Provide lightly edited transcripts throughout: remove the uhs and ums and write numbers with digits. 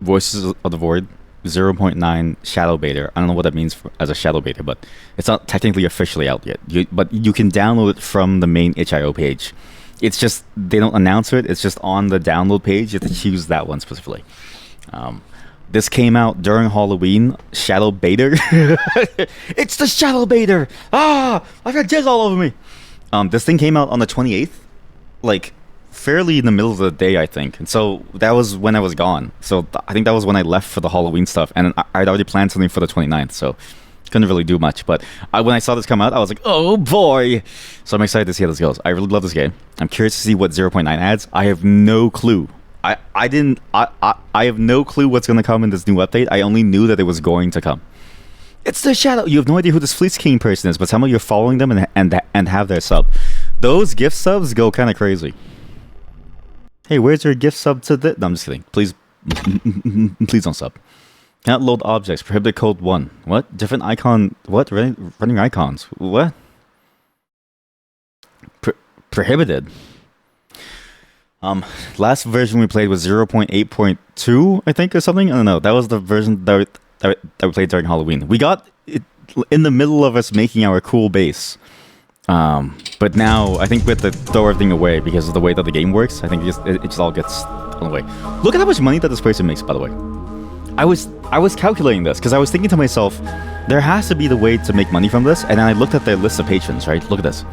Voices of the Void 0.9 shadow beta. I don't know what that means as a shadow beta, but it's not technically officially out yet. But you can download it from the main itch.io page. It's just they don't announce it. It's just on the download page. You have to choose that one specifically. This came out during Halloween. Shadow beta. It's the shadow beta. Ah, I got jizz all over me. This thing came out on the 28th, like fairly in the middle of the day, I think. And so that was when I was gone. So I think that was when I left for the Halloween stuff, and I'd already planned something for the 29th. So couldn't really do much. But when I saw this come out, I was like, oh boy. So I'm excited to see how this goes. I really love this game. I'm curious to see what 0.9 adds. I have no clue. I have no clue what's going to come in this new update. I only knew that it was going to come. It's the shadow. You have no idea who this Fleece King person is, but somehow you're following them and have their sub. Those gift subs go kind of crazy. Hey, where's your gift sub to this? No, I'm just kidding. Please, please don't sub. Cannot load objects. Prohibited code 1. What? Different icon. What? Running icons. What? Prohibited. Last version we played was 0.8.2, I think, or something. I don't know. That was the version that we played during Halloween. We got it in the middle of us making our cool base. But now I think we have to throw everything away because of the way that the game works. I think it just all gets thrown away. Look at how much money that this person makes, by the way. I was calculating this because I was thinking to myself, there has to be the way to make money from this. And then I looked at their list of patrons, right? Look at this.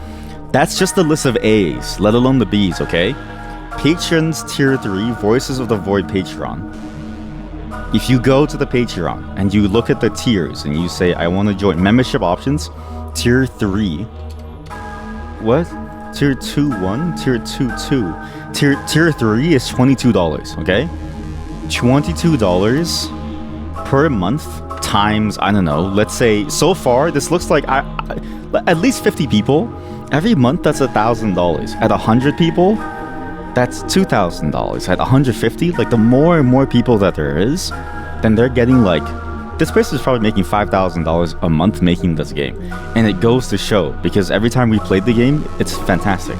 That's just the list of A's, let alone the B's, okay? Patrons tier 3, Voices of the Void Patreon. If you go to the Patreon and you look at the tiers and you say, I want to join membership options, tier 3. What? Tier 2 1, tier 2 2. Tier 3 is $22, okay? $22 per month times, I don't know, let's say, so far, this looks like at least 50 people. Every month, that's $1,000. At 100 people, that's $2,000. At 150, like the more and more people that there is, then they're getting like, this person is probably making $5,000 a month making this game. And it goes to show, because every time we played the game, it's fantastic.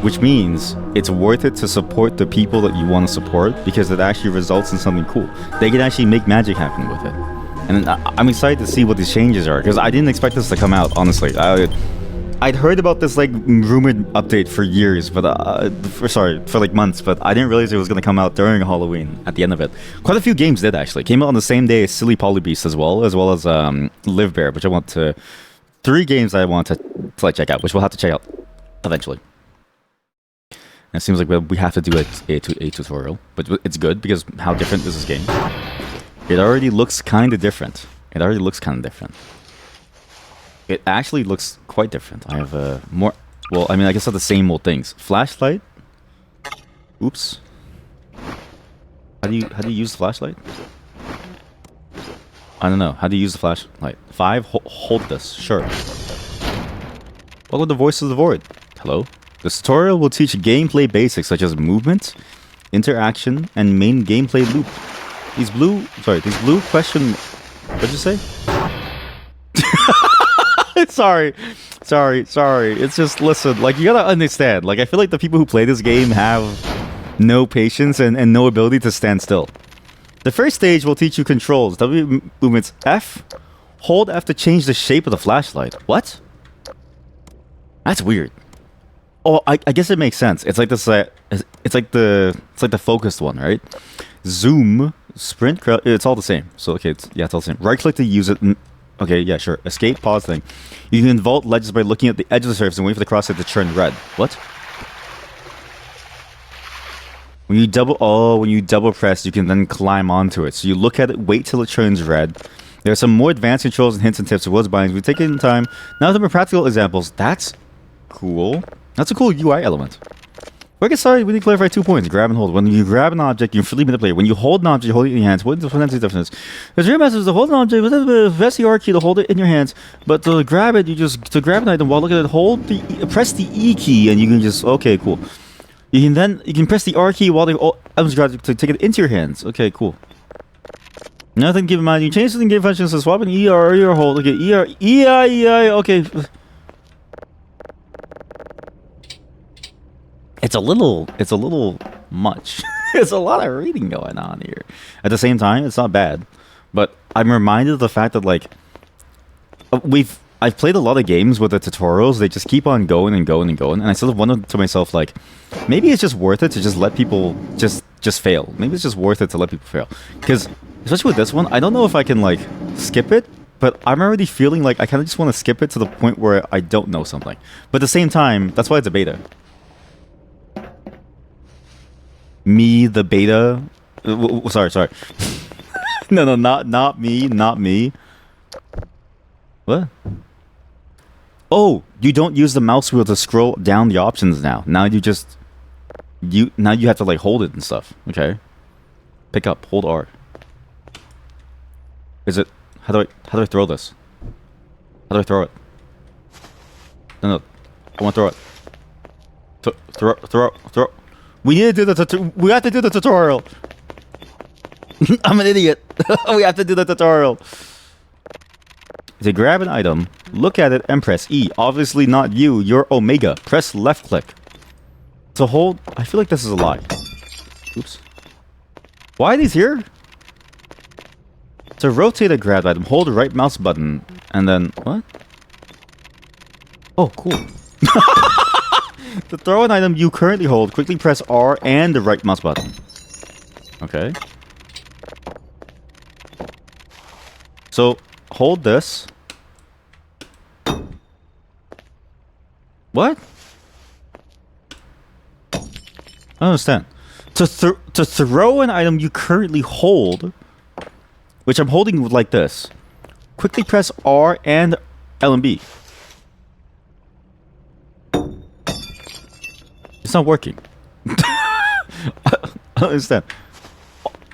Which means it's worth it to support the people that you want to support because it actually results in something cool. They can actually make magic happen with it. And I'm excited to see what these changes are because I didn't expect this to come out, honestly. I'd heard about this like rumored update for years, but for like months, but I didn't realize it was going to come out during Halloween at the end of it. Quite a few games did actually. Came out on the same day as Silly Polybeast as well as Live Bear, which I want to... 3 games I want to like check out, which we'll have to check out eventually. And it seems like we have to do a tutorial, but it's good because how different is this game? It already looks kind of different. It actually looks quite different. I have more... Well, I mean, I guess they're the same old things. Flashlight. Oops. How do you use the flashlight? I don't know. How do you use the flashlight? 5. Hold this. Sure. Welcome to Voices of the Void. Hello. This tutorial will teach gameplay basics such as movement, interaction, and main gameplay loop. These blue question... What'd you say? Sorry. It's just, listen, like, you gotta understand. Like, I feel like the people who play this game have no patience and no ability to stand still. The first stage will teach you controls. W movements F. Hold F to change the shape of the flashlight. What? That's weird. Oh, I guess it makes sense. It's like this. It's like the focused one, right? Zoom, sprint, it's all the same. So okay, it's all the same. Right click to use it. Okay, yeah, sure. Escape, pause thing. You can vault ledges by looking at the edge of the surface and wait for the crosshair to turn red. What? When you double press, you can then climb onto it. So you look at it, wait till it turns red. There are some more advanced controls and hints and tips towards bindings. We've taken time. Now some more practical examples. That's cool. That's a cool UI element. We need to clarify 2 points. Grab and hold. When you grab an object, you freely manipulate it. When you hold an object, you hold it in your hands. What is the difference? There's real message to hold an object, press the R key to hold it in your hands. But to grab it, to grab an item while looking at it, press the E key and you can just, okay, cool. You can press the R key while the items to take it into your hands. Okay, cool. Nothing keep in mind. You change something game functions to swap an E or hold. Okay, E I, okay. It's a little much. There's a lot of reading going on here. At the same time, it's not bad. But I'm reminded of the fact that, like, I've played a lot of games with the tutorials. They just keep on going and going and going. And I sort of wondered to myself, like, maybe it's just worth it to just let people just fail. Maybe it's just worth it to let people fail. Because, especially with this one, I don't know if I can, like, skip it. But I'm already feeling like I kind of just want to skip it to the point where I don't know something. But at the same time, that's why it's a beta. Me, the beta. Sorry. No, not me. What? Oh, you don't use the mouse wheel to scroll down the options now. Now you have to like hold it and stuff. Okay. Pick up, hold R. Is it? How do I throw this? How do I throw it? No, I want to throw it. Throw. We need to do we have to do the tutorial. I'm an idiot. We have to do the tutorial. To grab an item, look at it and press E. Obviously not you, you're Omega. Press left click. To hold, I feel like this is a lie. Oops. Why are these here? To rotate a grab item, hold the right mouse button, and then, what? Oh, cool. To throw an item you currently hold, quickly press R and the right mouse button. Okay. So, hold this. What? I don't understand. To throw an item you currently hold, which I'm holding like this, quickly press R and L and B. It's not working. I don't understand.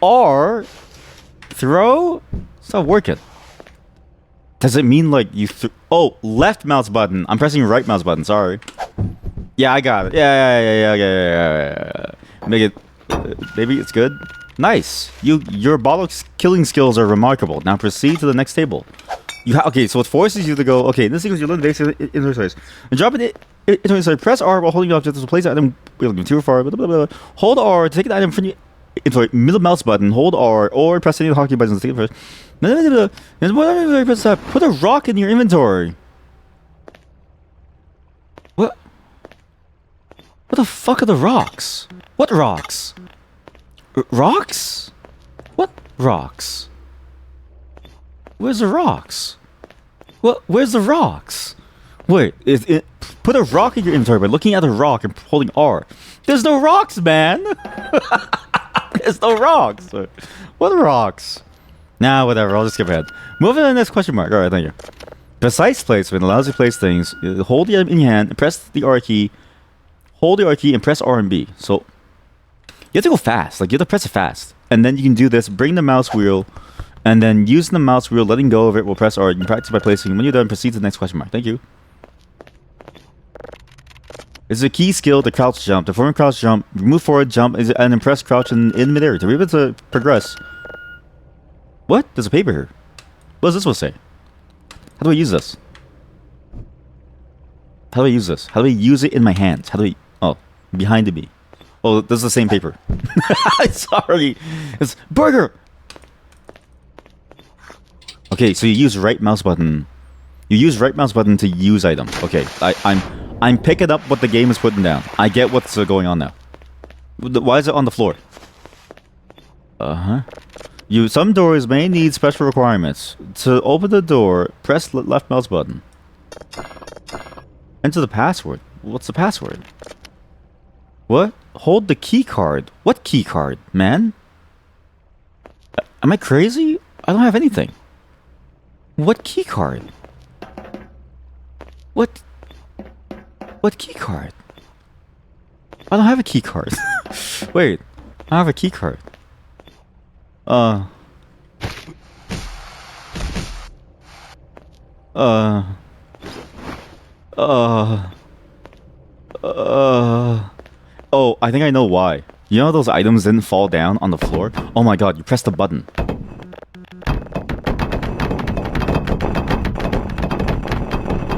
R, throw, it's not working. Does it mean like you oh, left mouse button. I'm pressing right mouse button, sorry. Yeah, I got it. Yeah. Make it, maybe it's good. Nice. Your bottle killing skills are remarkable. Now proceed to the next table. Okay, so it forces you to go, okay, in this sequence you learn the basic interface. And drop it into press R while holding the object to place the item too far, blah, blah, blah. Hold R to take an item from the middle mouse button, hold R, or press any of the hotkey buttons to take it first. Put a rock in your inventory. What? What the fuck are the rocks? What rocks? Rocks? What rocks? Where's the rocks? What? Where's the rocks? Wait, put a rock in your inventory by looking at the rock and holding R. There's no rocks, man. There's no rocks. What rocks? Nah, whatever. I'll just skip ahead. Moving to the next question mark. All right, thank you. Precise placement allows you to place things. Hold the item in your hand and press the R key. Hold the R key and press R and B. So you have to go fast. Like you have to press it fast, and then you can do this. Bring the mouse wheel. And then using the mouse wheel, letting go of it will press R. You can practice by placing. When you're done, proceed to the next question mark. Thank you. It's a key skill to crouch jump. To form a crouch jump, move forward, jump, and then press crouch in midair. To be able to progress. What? There's a paper here. What does this one say? How do I use this? How do I use this? How do I use it in my hands? How do I... Oh, behind me. Oh, this is the same paper. Sorry. It's burger! Okay, so you use right mouse button. You use right mouse button to use item. Okay, I'm picking up what the game is putting down. I get what's going on now. Why is it on the floor? Some doors may need special requirements. To open the door, press left mouse button. Enter the password. What's the password? What? Hold the key card. What key card, man? Am I crazy? I don't have anything. What key card? What key card? I don't have a key card. Wait, I have a key card. Oh, I think I know why. You know those items didn't fall down on the floor? Oh my god, you pressed the button.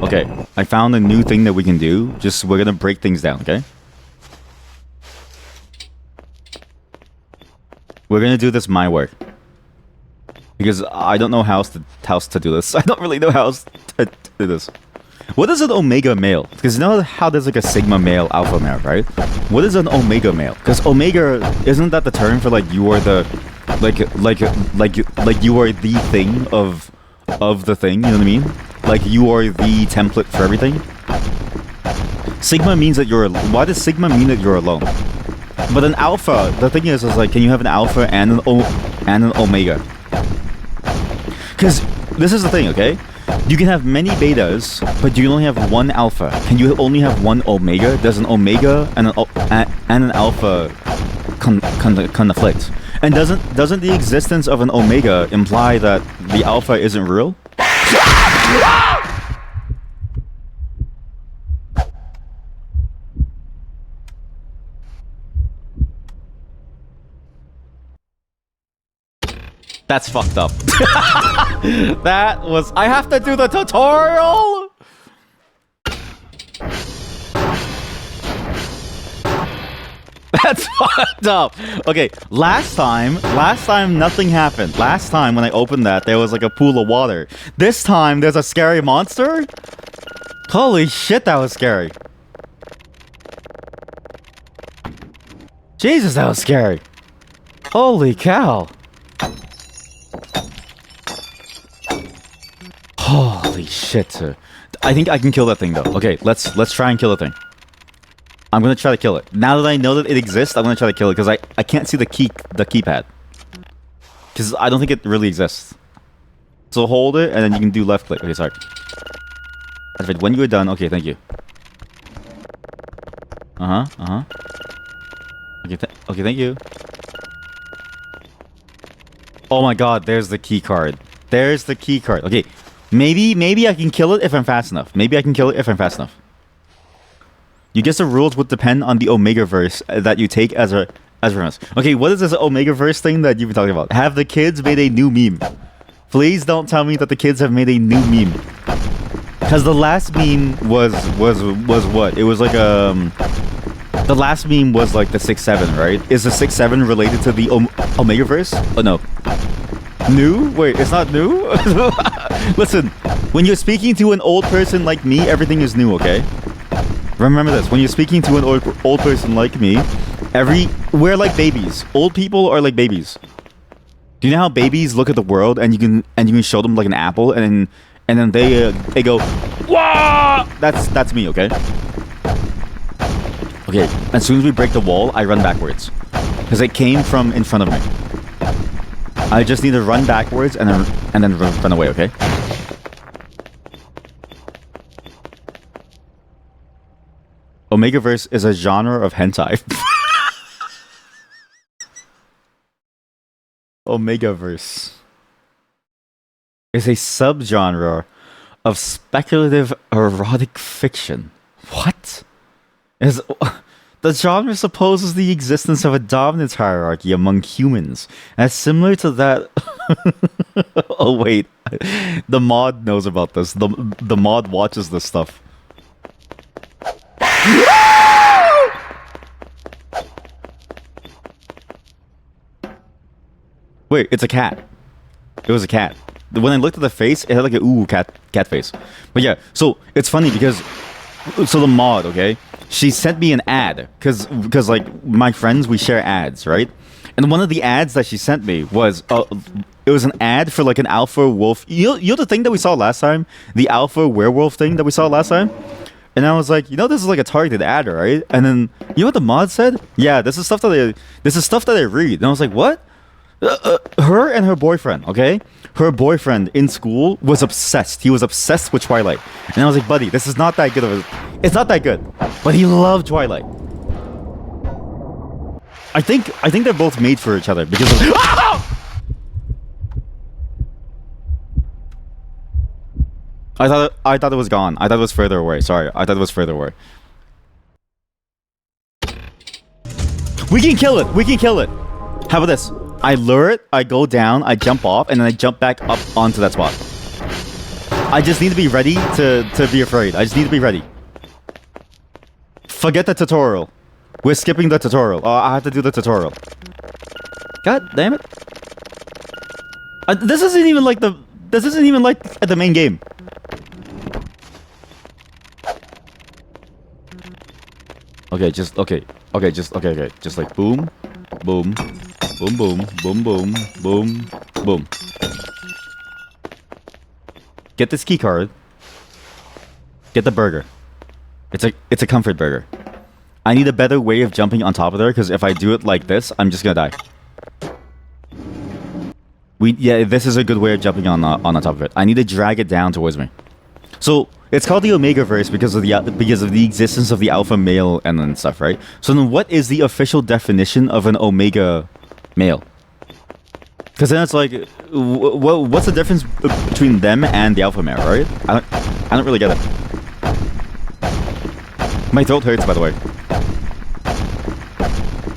Okay, I found a new thing that we can do. We're gonna break things down, okay? We're gonna do this my way. Because I don't know how else to do this. I don't really know how else to do this. What is an omega male? Because you know how there's like a sigma male, alpha male, right? What is an omega male? Because omega, isn't that the term for like you are the, like you are the thing of the thing? You know what I mean? Like you are the template for everything. Sigma means that you're. Why does sigma mean that you're alone? But an alpha, the thing is like, can you have an alpha and an omega? Because this is the thing, okay? You can have many betas, but you only have one alpha. Can you only have one omega? Does an omega and an alpha conflict? And doesn't the existence of an omega imply that the alpha isn't real? That's fucked up. That was... I have to do the tutorial? That's fucked up. Okay, last time nothing happened. Last time when I opened that, there was like a pool of water. This time, there's a scary monster? Holy shit, that was scary. Jesus, that was scary. Holy cow. Holy shit. I think I can kill that thing though. Okay, let's try and kill the thing. I'm gonna try to kill it. Now that I know that it exists, I'm gonna try to kill it because I can't see the keypad. Because I don't think it really exists. So hold it and then you can do left click. Okay, sorry. That's right. When you are done, okay, thank you. Okay, okay, thank you. Oh my god, there's the key card. There's the key card. Okay. Maybe I can kill it if I'm fast enough. Maybe I can kill it if I'm fast enough. You guess the rules would depend on the Omega verse that you take as reference. Okay, what is this Omega verse thing that you've been talking about? Have the kids made a new meme? Please don't tell me that the kids have made a new meme. Because the last meme was what? It was like the last meme was like the 6-7, right? Is the 6-7 related to the Omega verse? Oh no. New? Wait, it's not new? Listen, when you're speaking to an old person like me, everything is new, okay? Remember this, when you're speaking to an old person like me, we're like babies. Old people are like babies. Do you know how babies look at the world and you can show them like an apple and then they go, "Wah!" That's me, okay? Okay, as soon as we break the wall, I run backwards. Because it came from in front of me. I just need to run backwards and then run away, okay? Omegaverse is a genre of hentai. Omegaverse is a subgenre of speculative erotic fiction. What? The genre supposes the existence of a dominance hierarchy among humans, as similar to that. Oh wait, the mod knows about this. The mod watches this stuff. Wait, it's a cat. It was a cat. When I looked at the face, it had like a ooh cat face. But yeah, so it's funny because the mod, okay, she sent me an ad because like my friends, we share ads, right? And one of the ads that she sent me was it was an ad for like an alpha wolf. You know the thing that we saw last time, the alpha werewolf thing that we saw last time. And I was like, you know, this is like a targeted ad, right? And then you know what the mod said? Yeah, this is stuff that I read. And I was like, what? Her and her boyfriend, okay? Her boyfriend in school was obsessed. He was obsessed with Twilight. And I was like, buddy, this is not that good of a... It's not that good. But he loved Twilight. I think they're both made for each other because of... I thought it was gone. I thought it was further away. Sorry. I thought it was further away. We can kill it. We can kill it. How about this? I lure it, I go down, I jump off, and then I jump back up onto that spot. I just need to be ready to be afraid. I just need to be ready. Forget the tutorial. We're skipping the tutorial. I have to do the tutorial. God damn it. This isn't even like the... This isn't even like the main game. Okay, just... Okay. Okay, just... Okay, okay. Just like boom. Boom. Boom, boom. Boom, boom. Boom. Boom. Get this key card. Get the burger. It's a comfort burger. I need a better way of jumping on top of there, because if I do it like this, I'm just gonna die. Yeah, this is a good way of jumping on the top of it. I need to drag it down towards me. So it's called the Omega verse because of the existence of the alpha male and stuff, right? So then, what is the official definition of an Omega male? Because then it's like, what's the difference between them and the alpha male, right? I don't really get it. My throat hurts, by the way.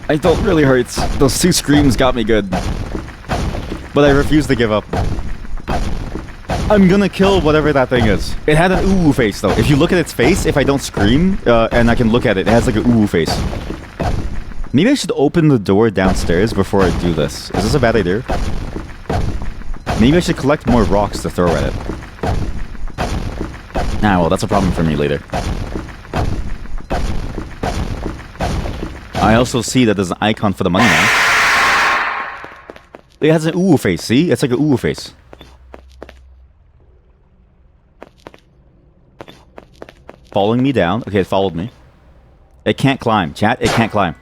My throat really hurts. Those two screams got me good. But I refuse to give up. I'm gonna kill whatever that thing is. It had an ooh face, though. If you look at its face, if I don't scream, and I can look at it, it has like a ooh face. Maybe I should open the door downstairs before I do this. Is this a bad idea? Maybe I should collect more rocks to throw at it. Ah, well, that's a problem for me later. I also see that there's an icon for the money now. It has an ooh face, see? It's like an ooh face. Following me down. Okay, it followed me. It can't climb. Chat, it can't climb.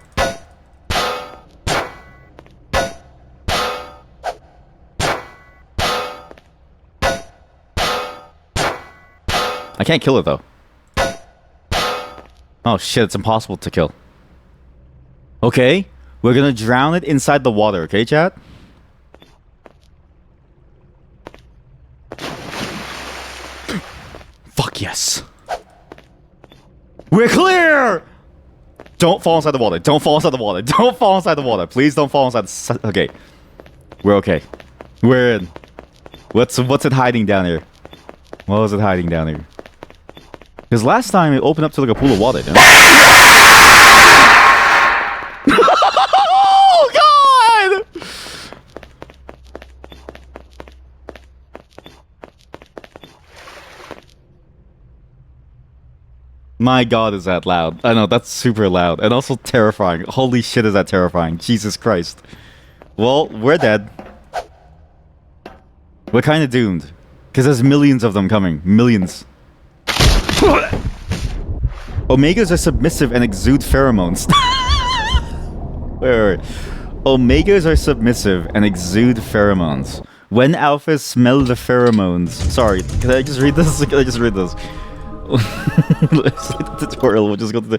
I can't kill it, though. Oh, shit, it's impossible to kill. Okay, we're gonna drown it inside the water, okay, chat? Fuck yes. We're clear! Don't fall inside the water. Don't fall inside the water. Don't fall inside the water. Please don't fall inside the... Okay. We're okay. We're in. What's it hiding down here? What was it hiding down here? Because last time it opened up to like a pool of water, didn't it? Oh, God! My God, is that loud? I know, that's super loud. And also terrifying. Holy shit, is that terrifying. Jesus Christ. Well, we're dead. We're kind of doomed. Because there's millions of them coming. Millions. Omegas are submissive and exude pheromones. wait. Omegas are submissive and exude pheromones. When alphas smell the pheromones... Sorry, can I just read this? Can I just read this? The tutorial, we'll just go to the...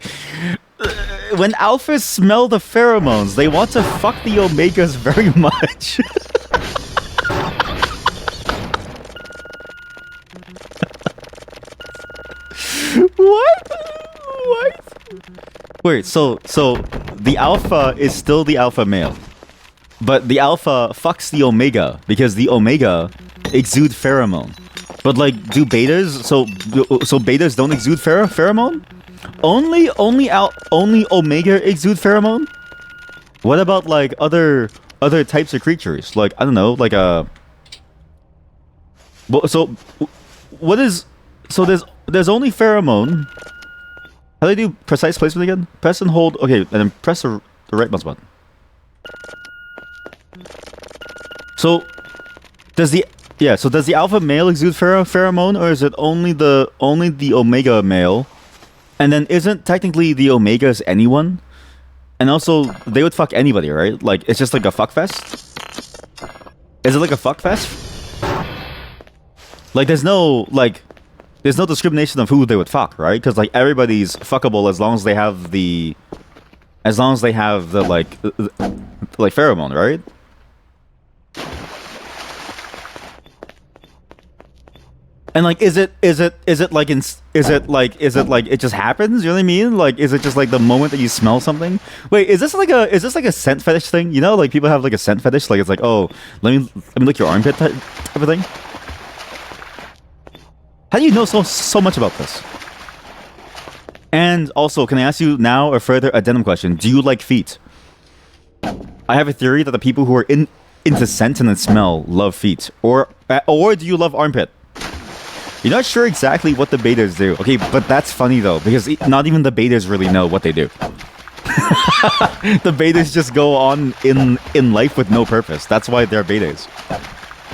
When alphas smell the pheromones, they want to fuck the omegas very much. What? Wait, so the alpha is still the alpha male, but the alpha fucks the omega because the omega exude pheromone. But like, do betas? So betas don't exude pheromone? Only omega exude pheromone? What about like other types of creatures? Like, I don't know, like a... So what is... So there's only pheromone. How do I do precise placement again? Press and hold... Okay, and then press the right mouse button. So does the... Yeah, so does the alpha male exude pheromone, or is it only the omega male? And then isn't technically the omegas anyone? And also, they would fuck anybody, right? Like, it's just like a fuck fest? Is it like a fuck fest? Like, there's no discrimination of who they would fuck, right? Because like everybody's fuckable as long as they have the like pheromone, right? And like, is it like it just happens? You know what I mean? Like, is it just like the moment that you smell something? Wait, is this like a scent fetish thing? You know, like people have like a scent fetish. Like it's like, oh, let me lick your armpit type of thing. How do you know so much about this? And also, can I ask you now a further addendum question? Do you like feet? I have a theory that the people who are into scent and smell love feet, or do you love armpit? You're not sure exactly what the betas do. Okay, but that's funny though, because not even the betas really know what they do. The betas just go on in life with no purpose. That's why they're betas.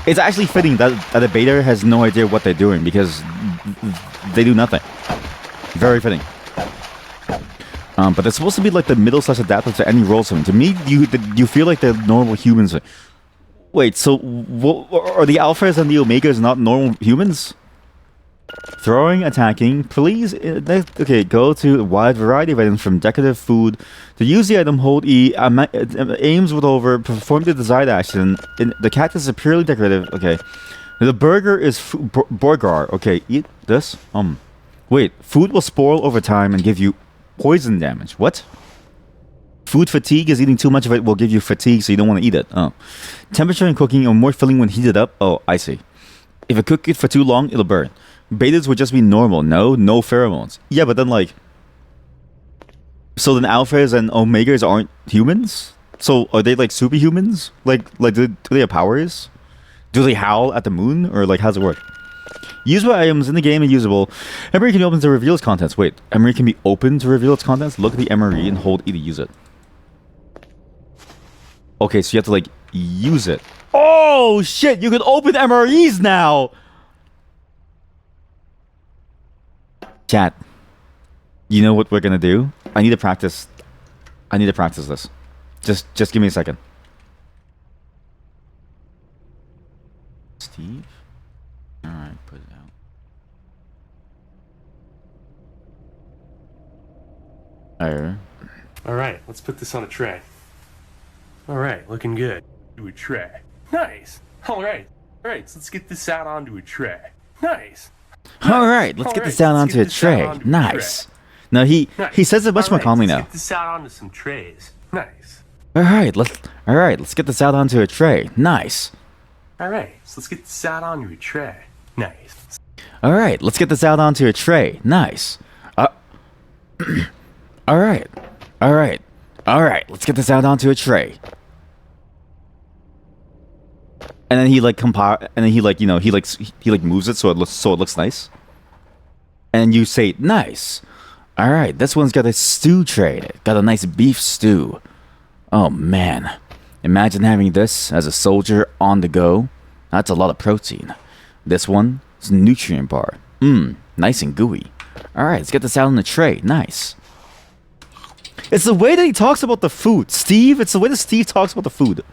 It's actually fitting that a beta has no idea what they're doing, because they do nothing. Very fitting. But they're supposed to be like the middle slash adaptive to any role sim. To me, you feel like they're normal humans. Wait, so are the alphas and the omegas not normal humans? Throwing, attacking, please. Okay, go to a wide variety of items from decorative food. To use the item, hold E, aims with over, perform the desired action. The cactus is purely decorative. Okay. The burger is burger. Okay, eat this. Wait, food will spoil over time and give you poison damage. What? Food fatigue is eating too much of it will give you fatigue, so you don't want to eat it. Oh. Temperature and cooking are more filling when heated up. Oh, I see. If you cook it for too long, it'll burn. Betas would just be normal. No pheromones. Yeah, but then like... So then alphas and omegas aren't humans? So are they like superhumans? Like do they have powers? Do they howl at the moon? Or like, how's it work? Usable items in the game are usable. Emery can be open to reveal its contents. Wait, Emery can be open to reveal its contents? Look at the Emery and hold E to use it. Okay, so you have to like use it. Oh shit, you can open MREs now! Chat, you know what we're gonna do? I need to practice this. Just give me a second. Steve? Alright, put it out. Alright, let's put this on a tray. Alright, looking good. To a tray. Nice! Alright, so let's get this out onto a tray. Nice! Alright, let's get this out onto a tray. Nice. No, he says it much more calmly now. Let's get this out onto some trays. Nice. Alright, let's get this out onto a tray. Nice. Alright, so let's get this out onto a tray. Nice. Alright, let's get this out onto a tray. Nice. Alright, let's get this out onto a tray. And then he like moves it so it looks nice. And you say nice. All right, this one's got a stew tray. Got a nice beef stew. Oh man, imagine having this as a soldier on the go. That's a lot of protein. This one is a nutrient bar. Nice and gooey. All right, let's get this out on the tray. Nice. It's the way that he talks about the food, Steve. It's the way that Steve talks about the food.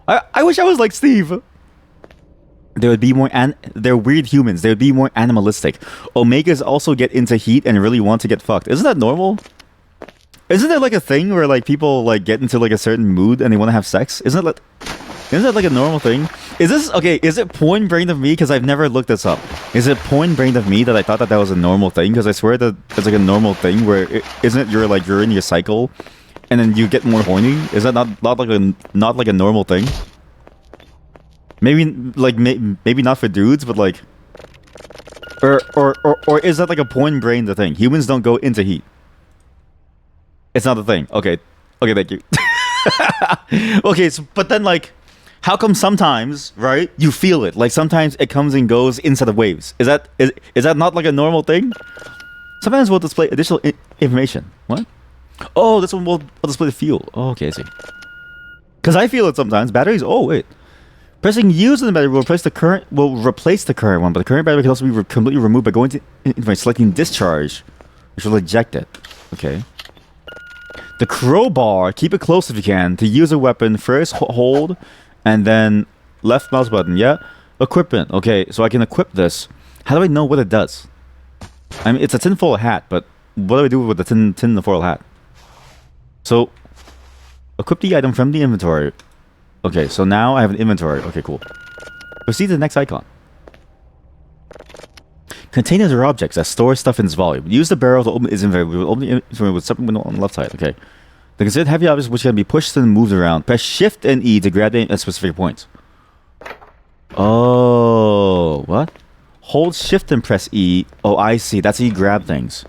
I wish I was like Steve. There would be more they're weird humans. They would be more animalistic. Omegas also get into heat and really want to get fucked. Isn't that normal? Isn't there like a thing where like people like get into like a certain mood and they want to have sex? Isn't that like a normal thing? Is it porn brain of me? Because I've never looked this up. Is it porn brain of me that I thought that was a normal thing? Because I swear that it's like a normal thing where isn't it you're in your cycle and then you get more horny? Is that not like a normal thing? Maybe like maybe not for dudes, but like, or is that like a porn brain the thing? Humans don't go into heat. It's not a thing. Okay, thank you. Okay, so, but then like, how come sometimes, right? You feel it. Like sometimes it comes and goes inside of waves. Is that not like a normal thing? Sometimes we'll display additional information. What? Oh, this one will display the fuel. Oh, okay, I see. Because I feel it sometimes. Batteries. Oh wait. Pressing use on the battery will replace the current one, but the current battery can also be completely removed by going to selecting discharge, which will eject it. Okay. The crowbar, keep it close if you can. To use a weapon, first hold, and then left mouse button. Yeah. Equipment. Okay, so I can equip this. How do I know what it does? I mean, it's a tinfoil hat, but what do I do with the tinfoil hat? So, equip the item from the inventory. Okay, so now I have an inventory. Okay, cool. Proceed to the next icon. Containers are objects that store stuff in its volume. Use the barrel to open its inventory. Open the inventory with something on the left side. Okay. The considered heavy objects which can be pushed and moved around. Press Shift and E to grab them at specific points. Oh, what? Hold Shift and press E. Oh, I see. That's how you grab things.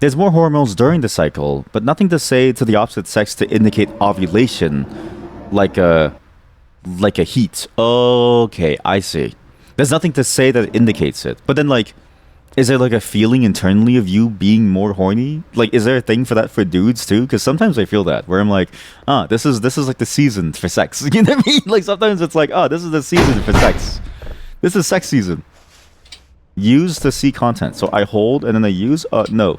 There's more hormones during the cycle, but nothing to say to the opposite sex to indicate ovulation. like a heat. Okay, I see. There's nothing to say that indicates it. But then like, is there like a feeling internally of you being more horny? Like, is there a thing for that for dudes too? Because sometimes I feel that where I'm like, this is like the season for sex. You know what I mean? Like sometimes it's like, this is the season for sex. This is sex season. Use to see content. So I hold and then I use. No.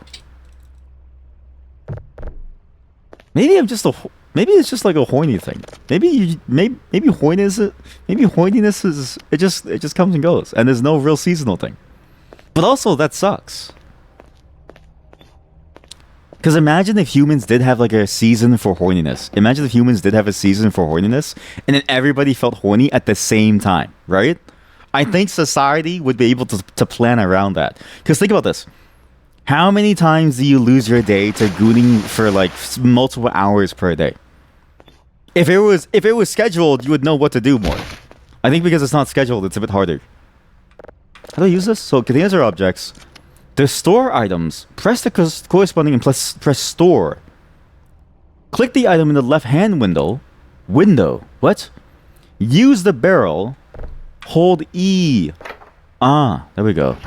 Maybe I'm just maybe it's just like a horny thing. Maybe honiness is it just comes and goes, and there's no real seasonal thing. But also that sucks. Because imagine if humans did have like a season for horniness. Imagine if humans did have a season for horniness, and then everybody felt horny at the same time, right? I think society would be able to plan around that. Because think about this. How many times do you lose your day to gooning for like multiple hours per day? If it was scheduled, you would know what to do more. I think because it's not scheduled, it's a bit harder. How do I use this? So containers are objects. To store items, press the corresponding and press store. Click the item in the left-hand window. What? Use the barrel. Hold E. There we go.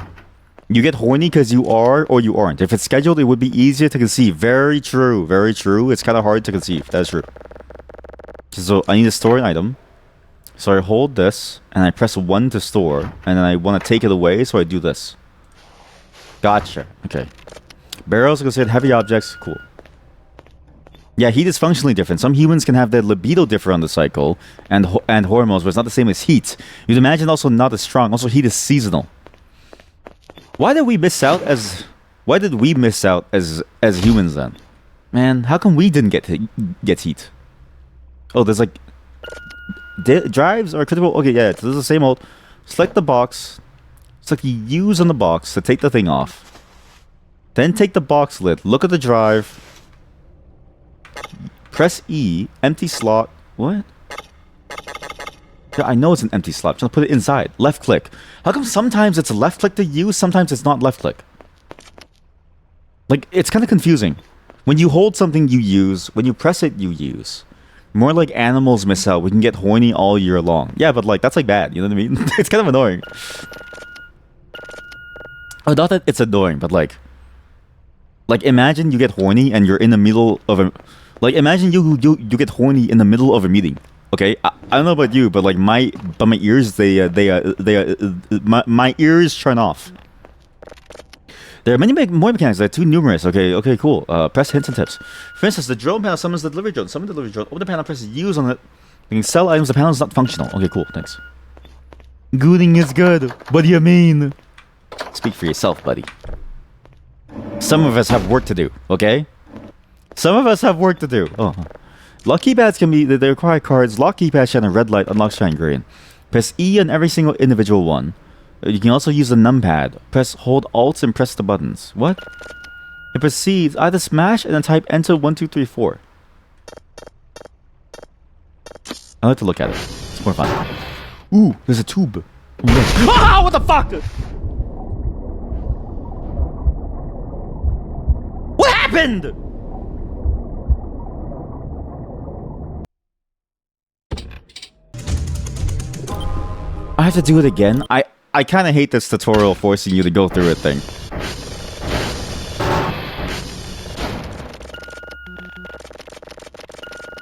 You get horny because you are or you aren't. If it's scheduled, it would be easier to conceive. Very true. Very true. It's kind of hard to conceive. That's true. So I need to store an item. So I hold this, and I press 1 to store, and then I want to take it away, so I do this. Gotcha. Okay. Barrels are considered heavy objects. Cool. Yeah, heat is functionally different. Some humans can have their libido differ on the cycle, and hormones, but it's not the same as heat. You'd imagine also not as strong. Also, heat is seasonal. Why did we miss out as humans then? Man, how come we didn't get heat? Oh, there's like drives are critical. Okay, yeah, this is the same old. Select the box. Select the use on the box to take the thing off. Then take the box lid. Look at the drive. Press E. Empty slot. What? Yeah, I know it's an empty slot. Just put it inside. Left click. How come sometimes it's left click to use, sometimes it's not left click? Like, it's kind of confusing. When you hold something, you use. When you press it, you use. More like animals miss out. We can get horny all year long. Yeah, but like, that's like bad. You know what I mean? It's kind of annoying. Oh, not that it's annoying, but like imagine you get horny and you're in the middle of a... Like, imagine you get horny in the middle of a meeting. Okay, I don't know about you, but like my ears, my ears turn off. There are many more mechanics. They're too numerous. Okay, cool. Press hints and tips. For instance, the drone panel summons the delivery drone. Summon the delivery drone. Open the panel. Press use on it. You can sell items. The panel is not functional. Okay, cool. Thanks. Gooning is good. What do you mean? Speak for yourself, buddy. Some of us have work to do. Okay. Some of us have work to do. Oh. Lock keypads can be... They require cards. Lock keypad shine a red light. Unlock shine green. Press E on every single individual one. You can also use the numpad. Hold Alt and press the buttons. What? It proceeds. Either smash and then type enter 1, 2, 3, 4. I like to look at it. It's more fun. Ooh, there's a tube. Ah! What the fuck? What happened? I have to do it again. I kind of hate this tutorial forcing you to go through a thing.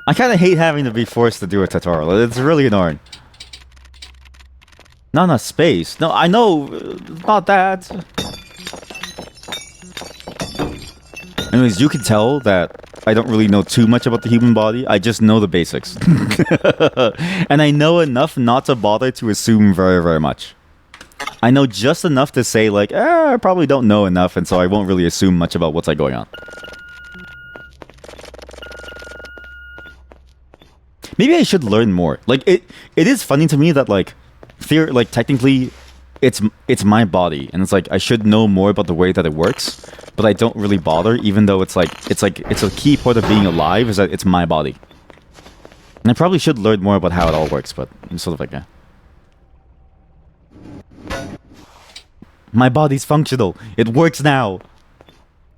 I kind of hate having to be forced to do a tutorial. It's really annoying. Not enough space. No, I know. Not that. Anyways, you can tell that I don't really know too much about the human body. I just know the basics. And I know enough not to bother to assume very, very much. I know just enough to say, like, I probably don't know enough, and so I won't really assume much about what's like going on. Maybe I should learn more. Like, it is funny to me that, like, technically, it's my body, and it's like, I should know more about the way that it works, but I don't really bother, even though it's a key part of being alive, is that it's my body. And I probably should learn more about how it all works, but I'm sort of like, my body's functional. It works now.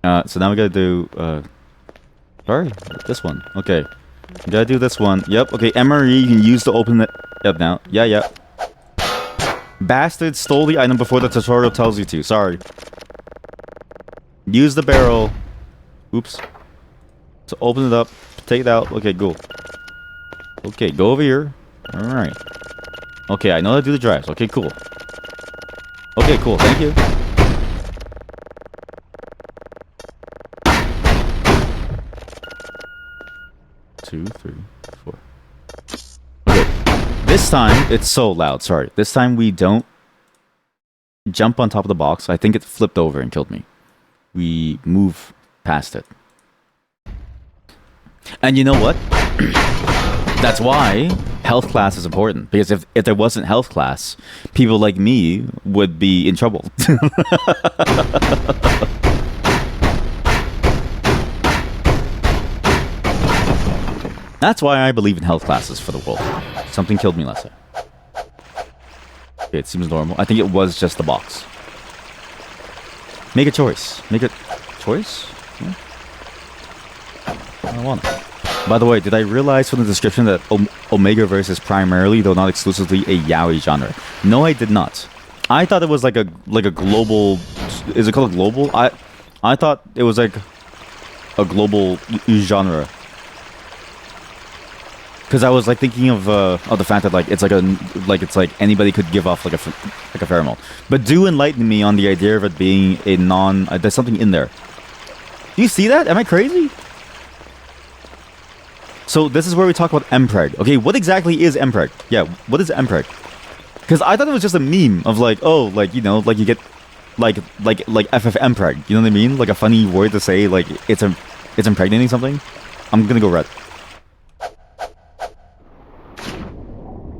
So now we gotta do... sorry? This one. Okay. You gotta do this one. Yep, okay, MRE, you can use to open it. Yep, now. Yeah, yeah. Bastard stole the item before the tutorial tells you to. Sorry. Use the barrel. Oops. So open it up. Take it out. Okay, go. Okay, go over here. Alright. Okay, I know how to do the drives. Okay, cool. Okay, cool. Thank you. Two, three, four. Okay. This time, it's so loud. Sorry. This time we don't jump on top of the box. I think it flipped over and killed me. We move past it. And you know what? That's why health class is important. Because if there wasn't health class, people like me would be in trouble. That's why I believe in health classes for the world. Something killed me last time. Okay, it seems normal. I think it was just the box. Make a choice. Make a choice? Yeah. I don't want it. By the way, did I realize from the description that Omegaverse is primarily, though not exclusively, a yaoi genre? No, I did not. I thought it was like a global... Is it called a global? I thought it was like a global genre. Because I was like thinking of the fact that like it's like anybody could give off like a pheromone. But do enlighten me on the idea of it being a non. There's something in there. Do you see that? Am I crazy? So this is where we talk about mpreg. Okay, what exactly is mpreg? Yeah, what is mpreg? Because I thought it was just a meme of like, oh, like you know, like you get like FFmpreg. You know what I mean? Like a funny word to say, like it's impregnating something. I'm gonna go red.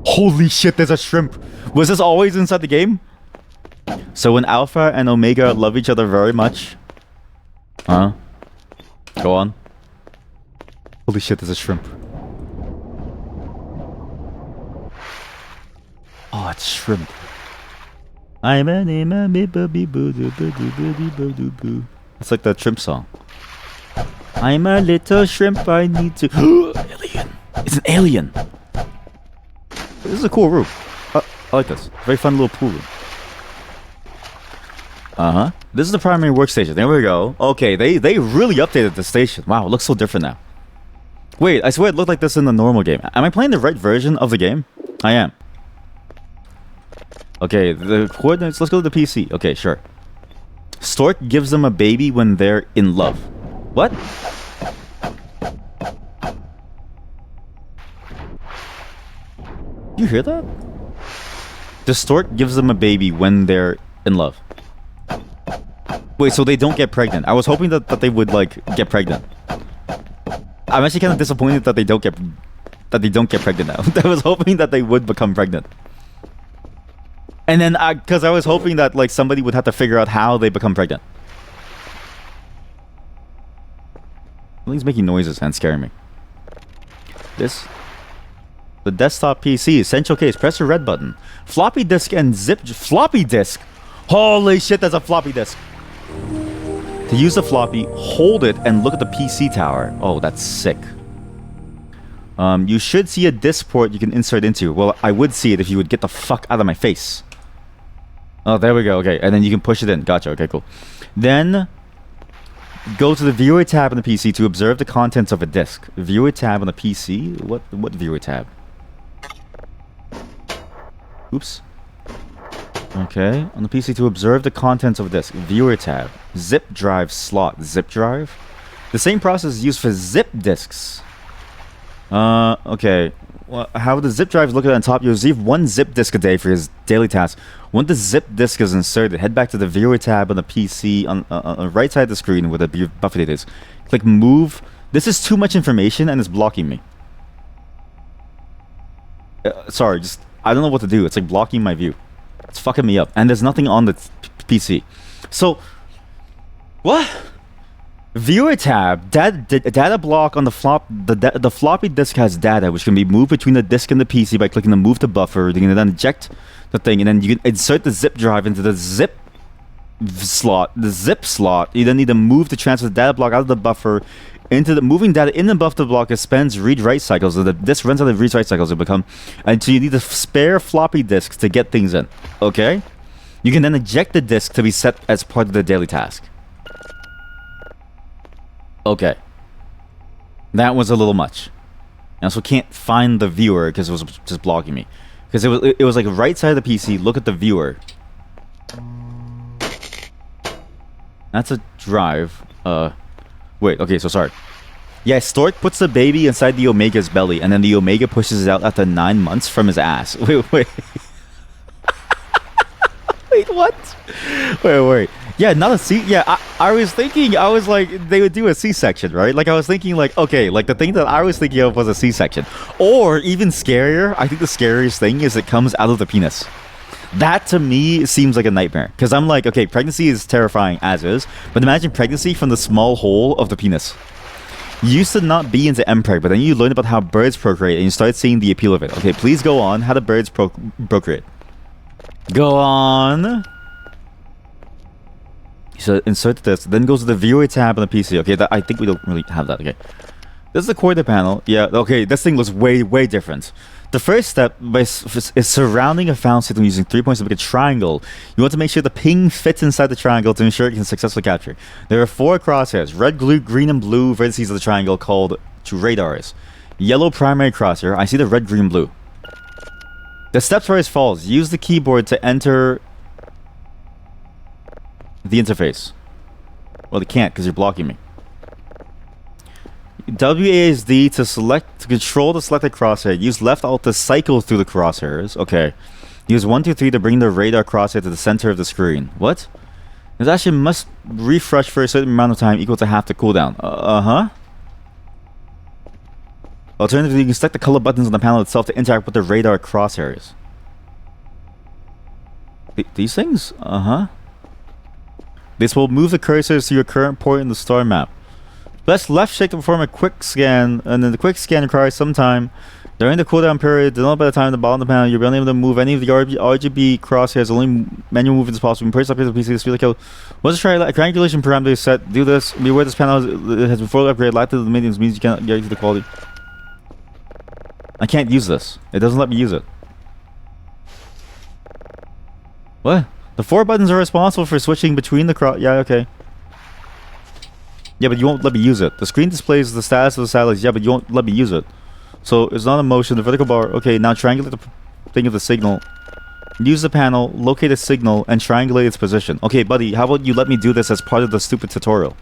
Holy shit, there's a shrimp. Was this always inside the game? So when Alpha and Omega love each other very much... Huh? Go on. Holy shit, there's a shrimp. Oh, it's shrimp. I'm a name a boo boo boo boo boo boo. It's like that shrimp song. I'm a little shrimp, I need to... Alien! It's an alien! This is a cool room. I like this. Very fun little pool room. Uh-huh. This is the primary workstation. There we go. Okay, they really updated the station. Wow, it looks so different now. Wait, I swear it looked like this in the normal game. Am I playing the right version of the game? I am. Okay, the coordinates. Let's go to the PC. Okay, sure. Stork gives them a baby when they're in love. What? You hear that? The stork gives them a baby when they're in love. Wait, so they don't get pregnant. I was hoping that they would like get pregnant. I'm actually kind of disappointed that they don't get pregnant now. I was hoping that they would become pregnant. And then because I was hoping that like somebody would have to figure out how they become pregnant. Well, he's making noises and scaring me. This. The desktop PC, essential case, press the red button. Floppy disk and zip... Floppy disk? Holy shit, that's a floppy disk. To use the floppy, hold it and look at the PC tower. Oh, that's sick. You should see a disk port you can insert into. Well, I would see it if you would get the fuck out of my face. Oh, there we go. Okay, and then you can push it in. Gotcha. Okay, cool. Then... go to the viewer tab on the PC to observe the contents of a disk. Viewer tab on the PC? What viewer tab? Oops. Okay, on the PC to observe the contents of a disk. Viewer tab. Zip drive slot. Zip drive? The same process is used for zip disks. Okay. Well, how the zip drives look at on top, you receive one zip disk a day for your daily tasks. Once the zip disk is inserted, head back to the viewer tab on the PC on the right side of the screen where the buffer data is. Click move. This is too much information and it's blocking me. Sorry, just I don't know what to do. It's like blocking my view. It's fucking me up. And there's nothing on the PC. So, what? Viewer tab, data block on the the floppy disk has data which can be moved between the disk and the PC by clicking the move to buffer. You can then eject the thing, and then you can insert the zip drive into the zip slot. You then need to move to transfer the data block out of the buffer into the moving data in and above the block expends read-write cycles. So the disk runs out of read-write cycles to become, and so you need a spare floppy disk to get things in. Okay, you can then eject the disk to be set as part of the daily task. Okay, that was a little much. I also can't find the viewer because it was just blocking me. Because it was like right side of the PC. Look at the viewer. That's a drive. Wait. Okay. So sorry. Yeah, Stork puts the baby inside the Omega's belly, and then the Omega pushes it out after 9 months from his ass. Wait. Wait, what? Wait. Yeah, not a C. Yeah, I was thinking, I was like, they would do a C-section, right? Like, I was thinking, like, okay, like, the thing that I was thinking of was a C-section. Or, even scarier, I think the scariest thing is it comes out of the penis. That, to me, seems like a nightmare. Because I'm like, okay, pregnancy is terrifying as is, but imagine pregnancy from the small hole of the penis. You used to not be into MPreg, but then you learned about how birds procreate, and you started seeing the appeal of it. Okay, please go on. How do birds procreate? Go on. So insert this, then goes to the viewer tab on the PC. Okay, I think we don't really have that. Okay, this is the coordinate panel. Yeah, okay, this thing looks way different. The first step is surrounding a found signal using 3 points to make a triangle. You want to make sure the ping fits inside the triangle to ensure it can successfully capture. There are 4 crosshairs: red, blue, green, and blue vertices of the triangle called radars. Yellow primary crosshair. I see the red, green, blue. The steps are as follows. Use the keyboard to enter the interface. Well, they can't because you're blocking me. WASD to control the selected crosshair. Use left alt to cycle through the crosshairs. Okay. Use 1, 2, 3 to bring the radar crosshair to the center of the screen. What? This action must refresh for a certain amount of time equal to half the cooldown. Uh-huh. Alternatively, you can select the color buttons on the panel itself to interact with the radar crosshairs. These things? Uh-huh. This will move the cursors to your current point in the star map. Press left shift to perform a quick scan, and then the quick scan requires some time. During the cooldown period, denoted by the time at the bottom of the panel, you'll be unable to move any of the RGB crosshairs. Only manual movement is possible. You can press up here to the PC to speed the kill. Once a triangulation parameter is set, do this. Be aware this panel has been fully upgraded. Lack of the mediums means you cannot guarantee the quality. I can't use this. It doesn't let me use it. What? The 4 buttons are responsible for switching between the Yeah, okay. Yeah, but you won't let me use it. The screen displays the status of the satellites. Yeah, but you won't let me use it. So it's not a motion. The vertical bar. Okay, now triangulate the thing of the signal. Use the panel, locate a signal, and triangulate its position. Okay, buddy, how about you let me do this as part of the stupid tutorial?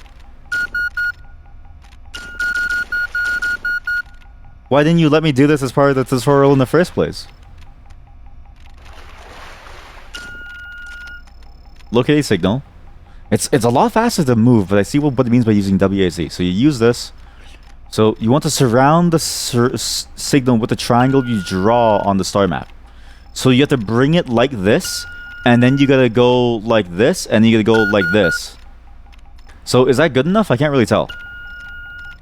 Why didn't you let me do this as part of the tutorial in the first place? Locate a signal. It's a lot faster to move, but I see what it means by using WASD. So you use this. So you want to surround the signal with the triangle you draw on the star map. So you have to bring it like this, and then you gotta go like this, and you gotta go like this. So is that good enough? I can't really tell.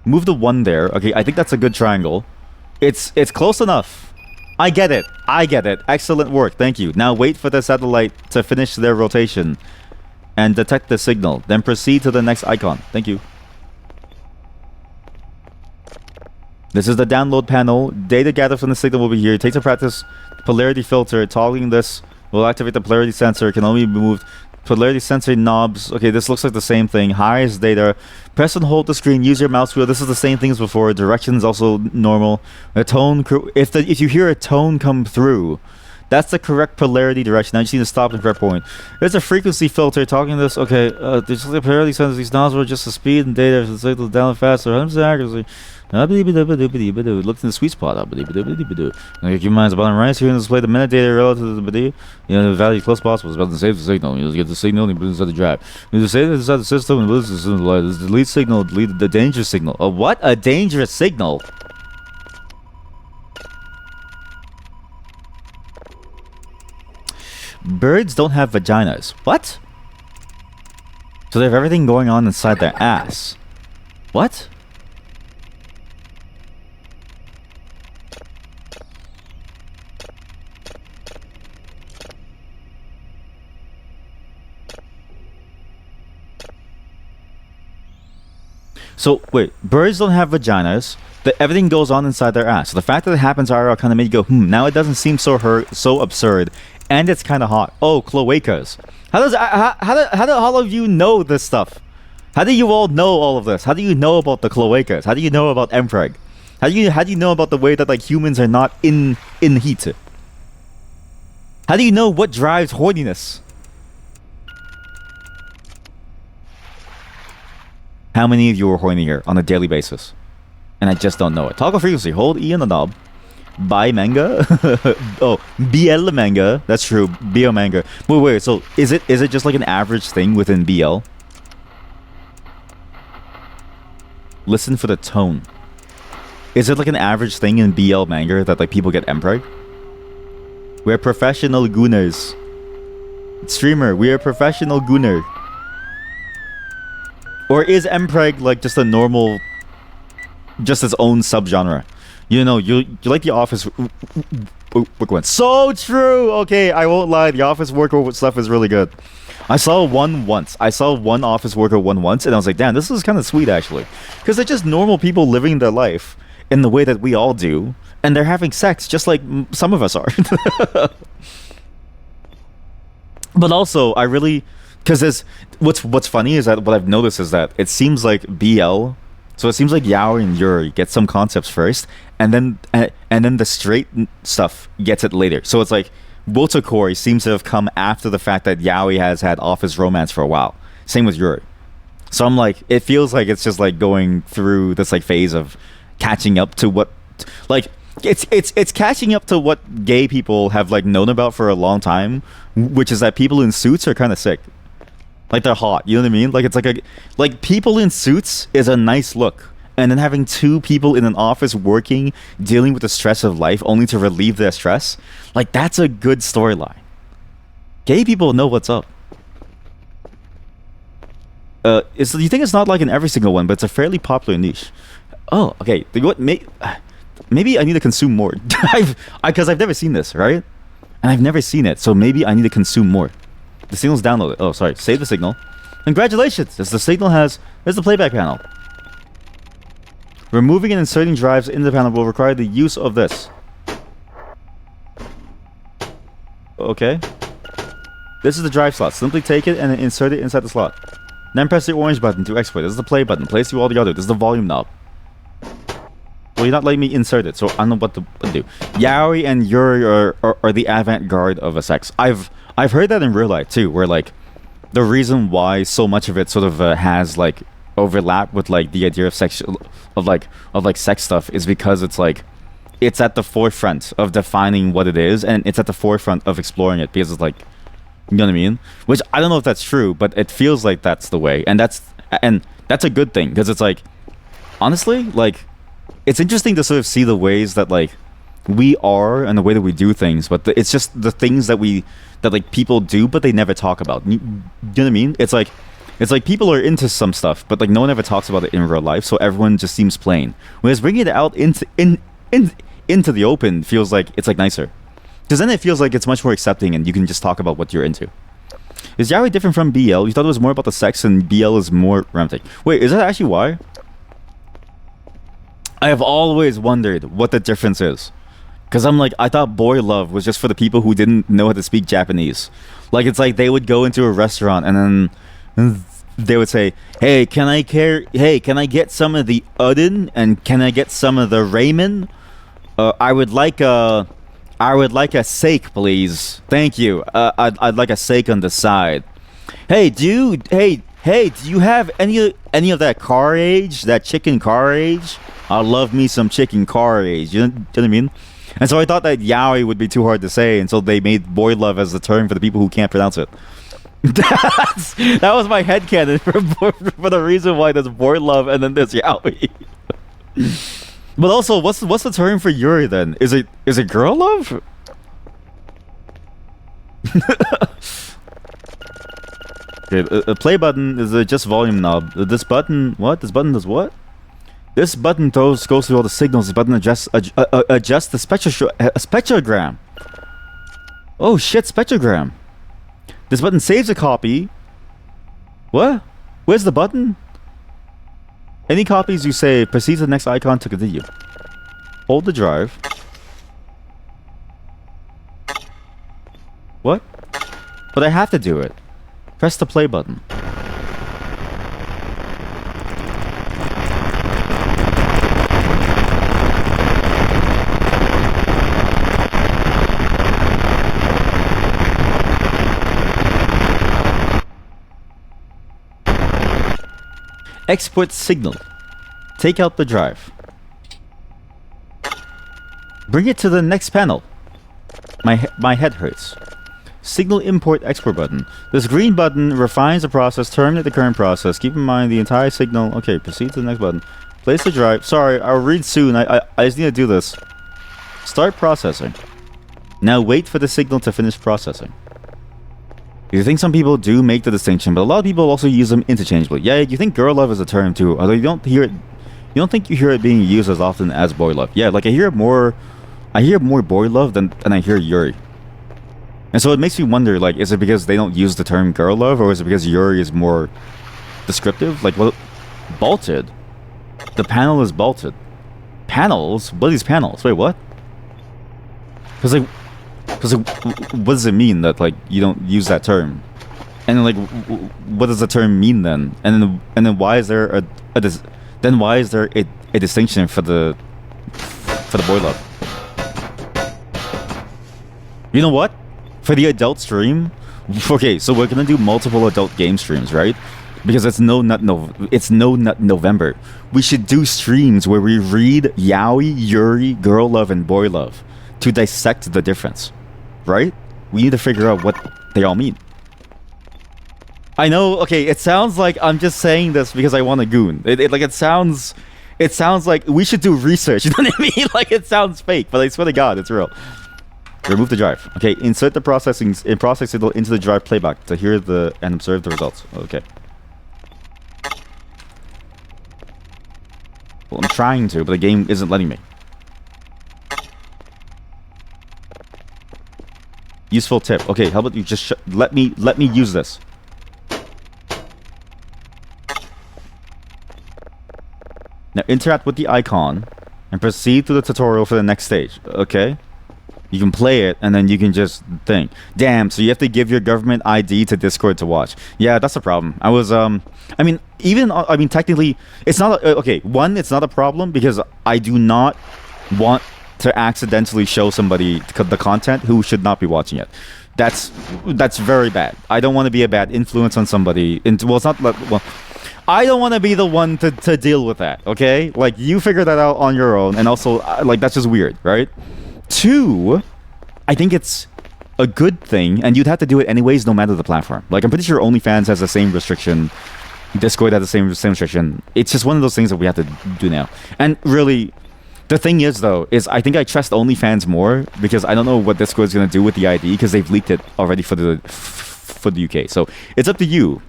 Move the 1 there. Okay, I think that's a good triangle. It's close enough. I get it. Excellent work. Thank you. Now wait for the satellite to finish their rotation and detect the signal. Then proceed to the next icon. Thank you. This is the download panel. Data gathered from the signal will be here. Take the practice polarity filter. Toggling this will activate the polarity sensor. It can only be moved. Polarity sensor knobs. Okay, this looks like the same thing. Highest data. Press and hold the screen. Use your mouse wheel. This is the same thing as before. Direction is also normal. A tone. If you hear a tone come through, that's the correct polarity direction. Now you just need to stop at the correct point. There's a frequency filter. Talking this. Okay, there's the polarity sensor. These knobs are just the speed and data. The signal down faster. 100% accuracy. Look in the sweet spot. Keep in mind the bottom right here and display the minute data relative to the the value close possible. It's about to save the signal. You get the signal and you put it inside the drive. You save it inside the system and lose the signal. Delete signal, delete the dangerous signal. Oh, what? A dangerous signal? Birds don't have vaginas. What? So they have everything going on inside their ass. What? So wait, birds don't have vaginas. Everything goes on inside their ass. So the fact that it happens IRL kind of made you go, now it doesn't seem so absurd, and it's kind of hot. Oh, cloacas. How do all of you know this stuff? How do you all know all of this? How do you know about the cloacas? How do you know about mpreg? How do you know about the way that like humans are not in heat? How do you know what drives horniness? How many of you are horny here on a daily basis? And I just don't know it. Toggle frequency. Hold E on the knob. Buy manga. Oh, BL manga. That's true. BL manga. Wait. So is it just like an average thing within BL? Listen for the tone. Is it like an average thing in BL manga that like people get mpreg? We're professional gooners. Streamer, we are professional gooner. Or is mpreg like just a normal, just its own subgenre? You know, you like The Office work one. So true! Okay, I won't lie, The Office worker stuff is really good. I saw one once. I saw one Office worker one once, and I was like, damn, this is kind of sweet, actually. Because they're just normal people living their life in the way that we all do, and they're having sex just like some of us are. But also, I really... Because what's funny is that what I've noticed is that it seems like BL, so it seems like Yaoi and Yuri get some concepts first, and then the straight stuff gets it later. So it's like Wotokori seems to have come after the fact that Yaoi has had office romance for a while. Same with Yuri. So I'm like, it feels like it's just like going through this like phase of catching up to what, like it's catching up to what gay people have like known about for a long time, which is that people in suits are kind of sick. Like they're hot, you know what I mean? Like it's like people in suits is a nice look, and then having two people in an office working, dealing with the stress of life, only to relieve their stress, like that's a good storyline. Gay people know what's up. You think it's not like in every single one, but it's a fairly popular niche. Oh, okay. What? Maybe I need to consume more. Because I've never seen this, right? And I've never seen it, so maybe I need to consume more. The signal's downloaded. Oh, sorry. Save the signal. Congratulations! As the signal has... There's the playback panel. Removing and inserting drives into the panel will require the use of this. Okay. This is the drive slot. Simply take it and then insert it inside the slot. Then press the orange button to export. This is the play button. Place through all the other. This is the volume knob. Well, you're not letting me insert it, so I don't know what to do. Yaoi and Yuri are the avant-garde of a sex. I've heard that in real life too, where like the reason why so much of it sort of has like overlap with like the idea of sex, of sex stuff, is because it's like it's at the forefront of defining what it is, and it's at the forefront of exploring it because it's like, you know what I mean? Which I don't know if that's true, but it feels like that's the way, and that's a good thing because it's like, honestly, like it's interesting to sort of see the ways that like we are and the way that we do things, but it's just the things that like people do but they never talk about. You know what I mean? It's like people are into some stuff but like no one ever talks about it in real life, so everyone just seems plain, whereas bringing it out into the open feels like it's like nicer, because then it feels like it's much more accepting and you can just talk about what you're into. Is Yaoi different from BL? You thought it was more about the sex and BL is more romantic. Wait, is that actually why? I have always wondered what the difference is. Because I'm like, I thought boy love was just for the people who didn't know how to speak Japanese. Like, it's like they would go into a restaurant and then they would say, hey, can I get some of the udon and can I get some of the ramen? I would like a steak, please. Thank you. I'd like a steak on the side. Hey, dude. Hey, do you have any of that carrage? That chicken carrage? I love me some chicken carrage. You know what I mean? And so I thought that yaoi would be too hard to say, and so they made boy love as the term for the people who can't pronounce it. That was my headcanon for the reason why there's boy love and then there's yaoi. But also, what's the term for Yuri then? Is it girl love? Okay, a play button is just volume knob. This button, what? This button does what? This button goes through all the signals. This button adjusts the spectrogram. Oh shit, spectrogram. This button saves a copy. What? Where's the button? Any copies you save, proceed to the next icon to continue. Hold the drive. What? But I have to do it. Press the play button. Export signal. Take out the drive. Bring it to the next panel. My head hurts. Signal import export button. This green button refines the process, terminate the current process. Keep in mind the entire signal. Okay, proceed to the next button. Place the drive. Sorry, I'll read soon. I just need to do this. Start processing. Now wait for the signal to finish processing. You think some people do make the distinction, but a lot of people also use them interchangeably. Yeah, you think girl love is a term too, although you don't hear it. You don't think you hear it being used as often as boy love. Yeah, like I hear more boy love than I hear Yuri. And so it makes me wonder, like, is it because they don't use the term girl love, or is it because Yuri is more descriptive? Like, well, bolted. The panel is bolted. Panels? What are these panels? Wait, what? Because what does it mean that, like, you don't use that term? And then, like, what does the term mean then? And then why is there a distinction for the boy love? You know what? For the adult stream, okay, so we're gonna do multiple adult game streams, right? Because it's no nut November. We should do streams where we read yaoi, yuri, girl love, and boy love to dissect the difference, right? We need to figure out what they all mean. I know. Okay, it sounds like I'm just saying this because I want a goon. It sounds like we should do research. You know what I mean? Like it sounds fake, but I swear to God, it's real. Remove the drive. Okay, insert the process signal into the drive playback to hear and observe the results. Okay. Well, I'm trying to, but the game isn't letting me. Useful tip. Okay, how about you just let me use this. Now interact with the icon and proceed to the tutorial for the next stage. Okay. You can play it, and then you can just think. Damn, so you have to give your government ID to Discord to watch. Yeah, that's a problem. Technically, it's not... okay, one, it's not a problem, because I do not want to accidentally show somebody the content who should not be watching it. That's very bad. I don't want to be a bad influence on somebody. Well, it's not... Well, I don't want to be the one to deal with that, okay? Like, you figure that out on your own, and also, like, that's just weird, right? Two, I think it's a good thing, and you'd have to do it anyways, no matter the platform. Like, I'm pretty sure OnlyFans has the same restriction. Discord has the same restriction. It's just one of those things that we have to do now. And really, the thing is, though, is I think I trust OnlyFans more because I don't know what Discord's going to do with the ID because they've leaked it already for the UK. So it's up to you.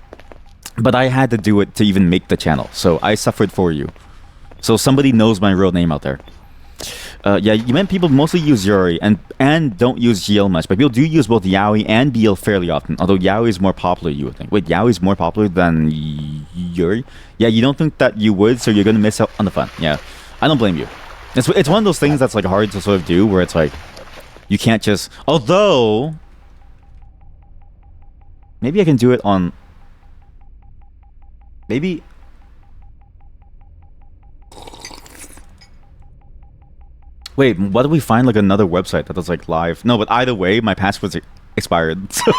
But I had to do it to even make the channel. So I suffered for you. So somebody knows my real name out there. Yeah, you meant people mostly use Yuri and don't use GL much, but people do use both Yaoi and BL fairly often, although Yaoi is more popular, you would think. Wait, Yaoi is more popular than Yuri? Yeah, you don't think that you would, so you're going to miss out on the fun. Yeah, I don't blame you. It's one of those things that's like hard to sort of do, where it's like, you can't just... Although... Maybe I can do it on... Maybe... Wait, what if we find like another website that does like live? No, but either way, my password's expired. So,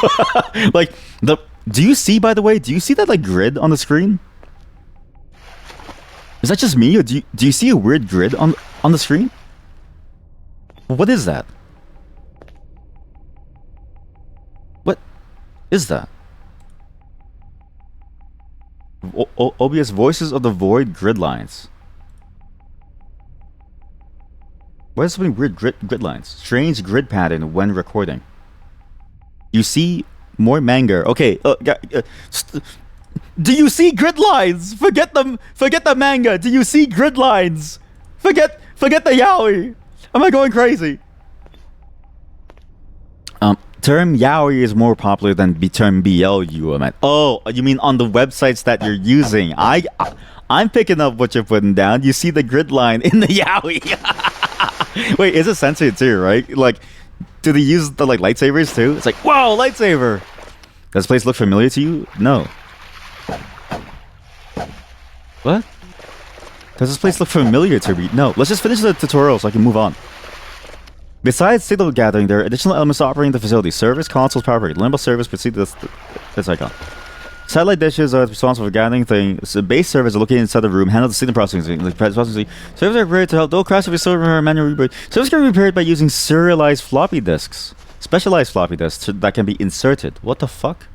like, do you see, by the way, do you see that like grid on the screen? Is that just me, or do you see a weird grid on the screen? What is that? What is that? OBS Voices of the Void grid lines. Why is something weird grid lines? Strange grid pattern when recording. You see more manga. Okay, do you see grid lines? Forget them. Forget the manga. Do you see grid lines? Forget the yaoi. Am I going crazy? Term yaoi is more popular than the term BLUM. Oh, you mean on the websites that you're using? I'm picking up what you're putting down. You see the grid line in the yaoi. Wait, is it censored too, right? Like, do they use the like lightsabers too? It's like, whoa, lightsaber! Does this place look familiar to you? No. What? Does this place look familiar to me? No. Let's just finish the tutorial so I can move on. Besides signal gathering, there are additional elements operating the facility. Servers, consoles, power break. Limbo service, proceed to this icon. Satellite dishes are responsible for gathering things. The base servers are located inside the room, handle the signal processing. Servers are prepared to help. Don't crash if your server manual reboot. Servers can be repaired by using serialized floppy disks. Specialized floppy disks that can be inserted. What the fuck?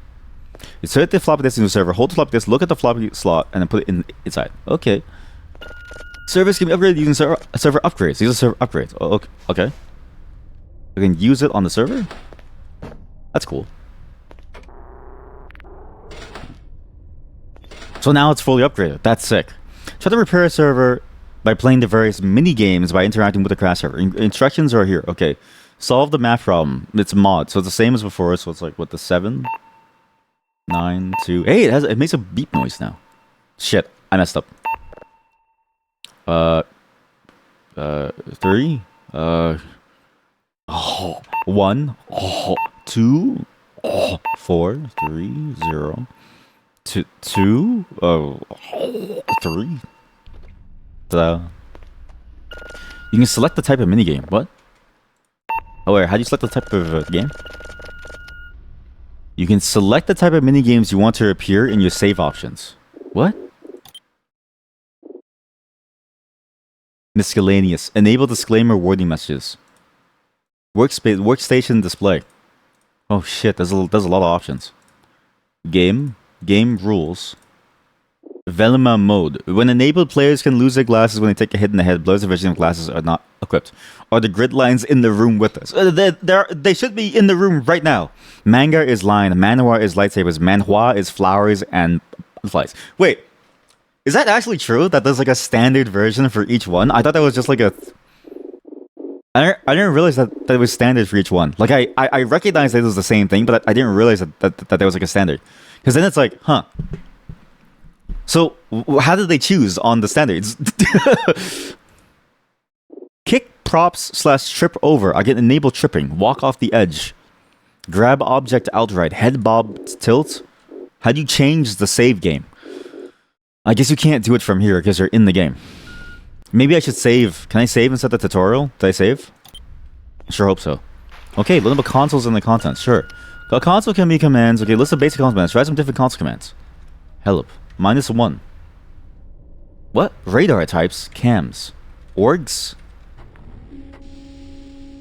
Insert the floppy disk into the server, hold the floppy disk, look at the floppy slot, and then put it inside. Okay. Servers can be upgraded using server upgrades. These are server upgrades. Oh, okay. We can use it on the server? That's cool. So now it's fully upgraded. That's sick. Try to repair a server by playing the various mini games by interacting with the crash server. Instructions are here. Okay. Solve the math problem. It's mod, so it's the same as before. So it's like what, the 7, 9, 2. Hey, it makes a beep noise now. Shit, I messed up. 3. 1. 2. 4. 3. 0. 2. 3. Ta-da. You can select the type of minigame. What? Oh wait, how do you select the type of game? You can select the type of minigames you want to appear in your save options. What? Miscellaneous. Enable disclaimer warning messages. Workstation display. Oh shit, there's a lot of options. Game rules. Velma mode. When enabled, players can lose their glasses when they take a hit in the head. Blurs of vision of glasses are not equipped. Are the grid lines in the room with us? They should be in the room right now. Manga is line. Manhwa is lightsabers. Manhwa is flowers and butterflies. Wait, is that actually true? That there's like a standard version for each one? I thought that was just like a... I didn't realize that it was standard for each one. Like, I recognized that it was the same thing, but I didn't realize that there was like a standard. Because then it's like, huh. So, how did they choose on the standards? Kick props / trip over. I can enable tripping. Walk off the edge. Grab object outright. Head bob tilt. How do you change the save game? I guess you can't do it from here because you're in the game. Maybe I should save. Can I save inside the tutorial? Did I save? Sure hope so. Okay, learn about consoles and the content. Sure. A console can be commands. Okay, list of basic commands. Try some different console commands. Help. -1. What? Radar types. Cams. Orgs.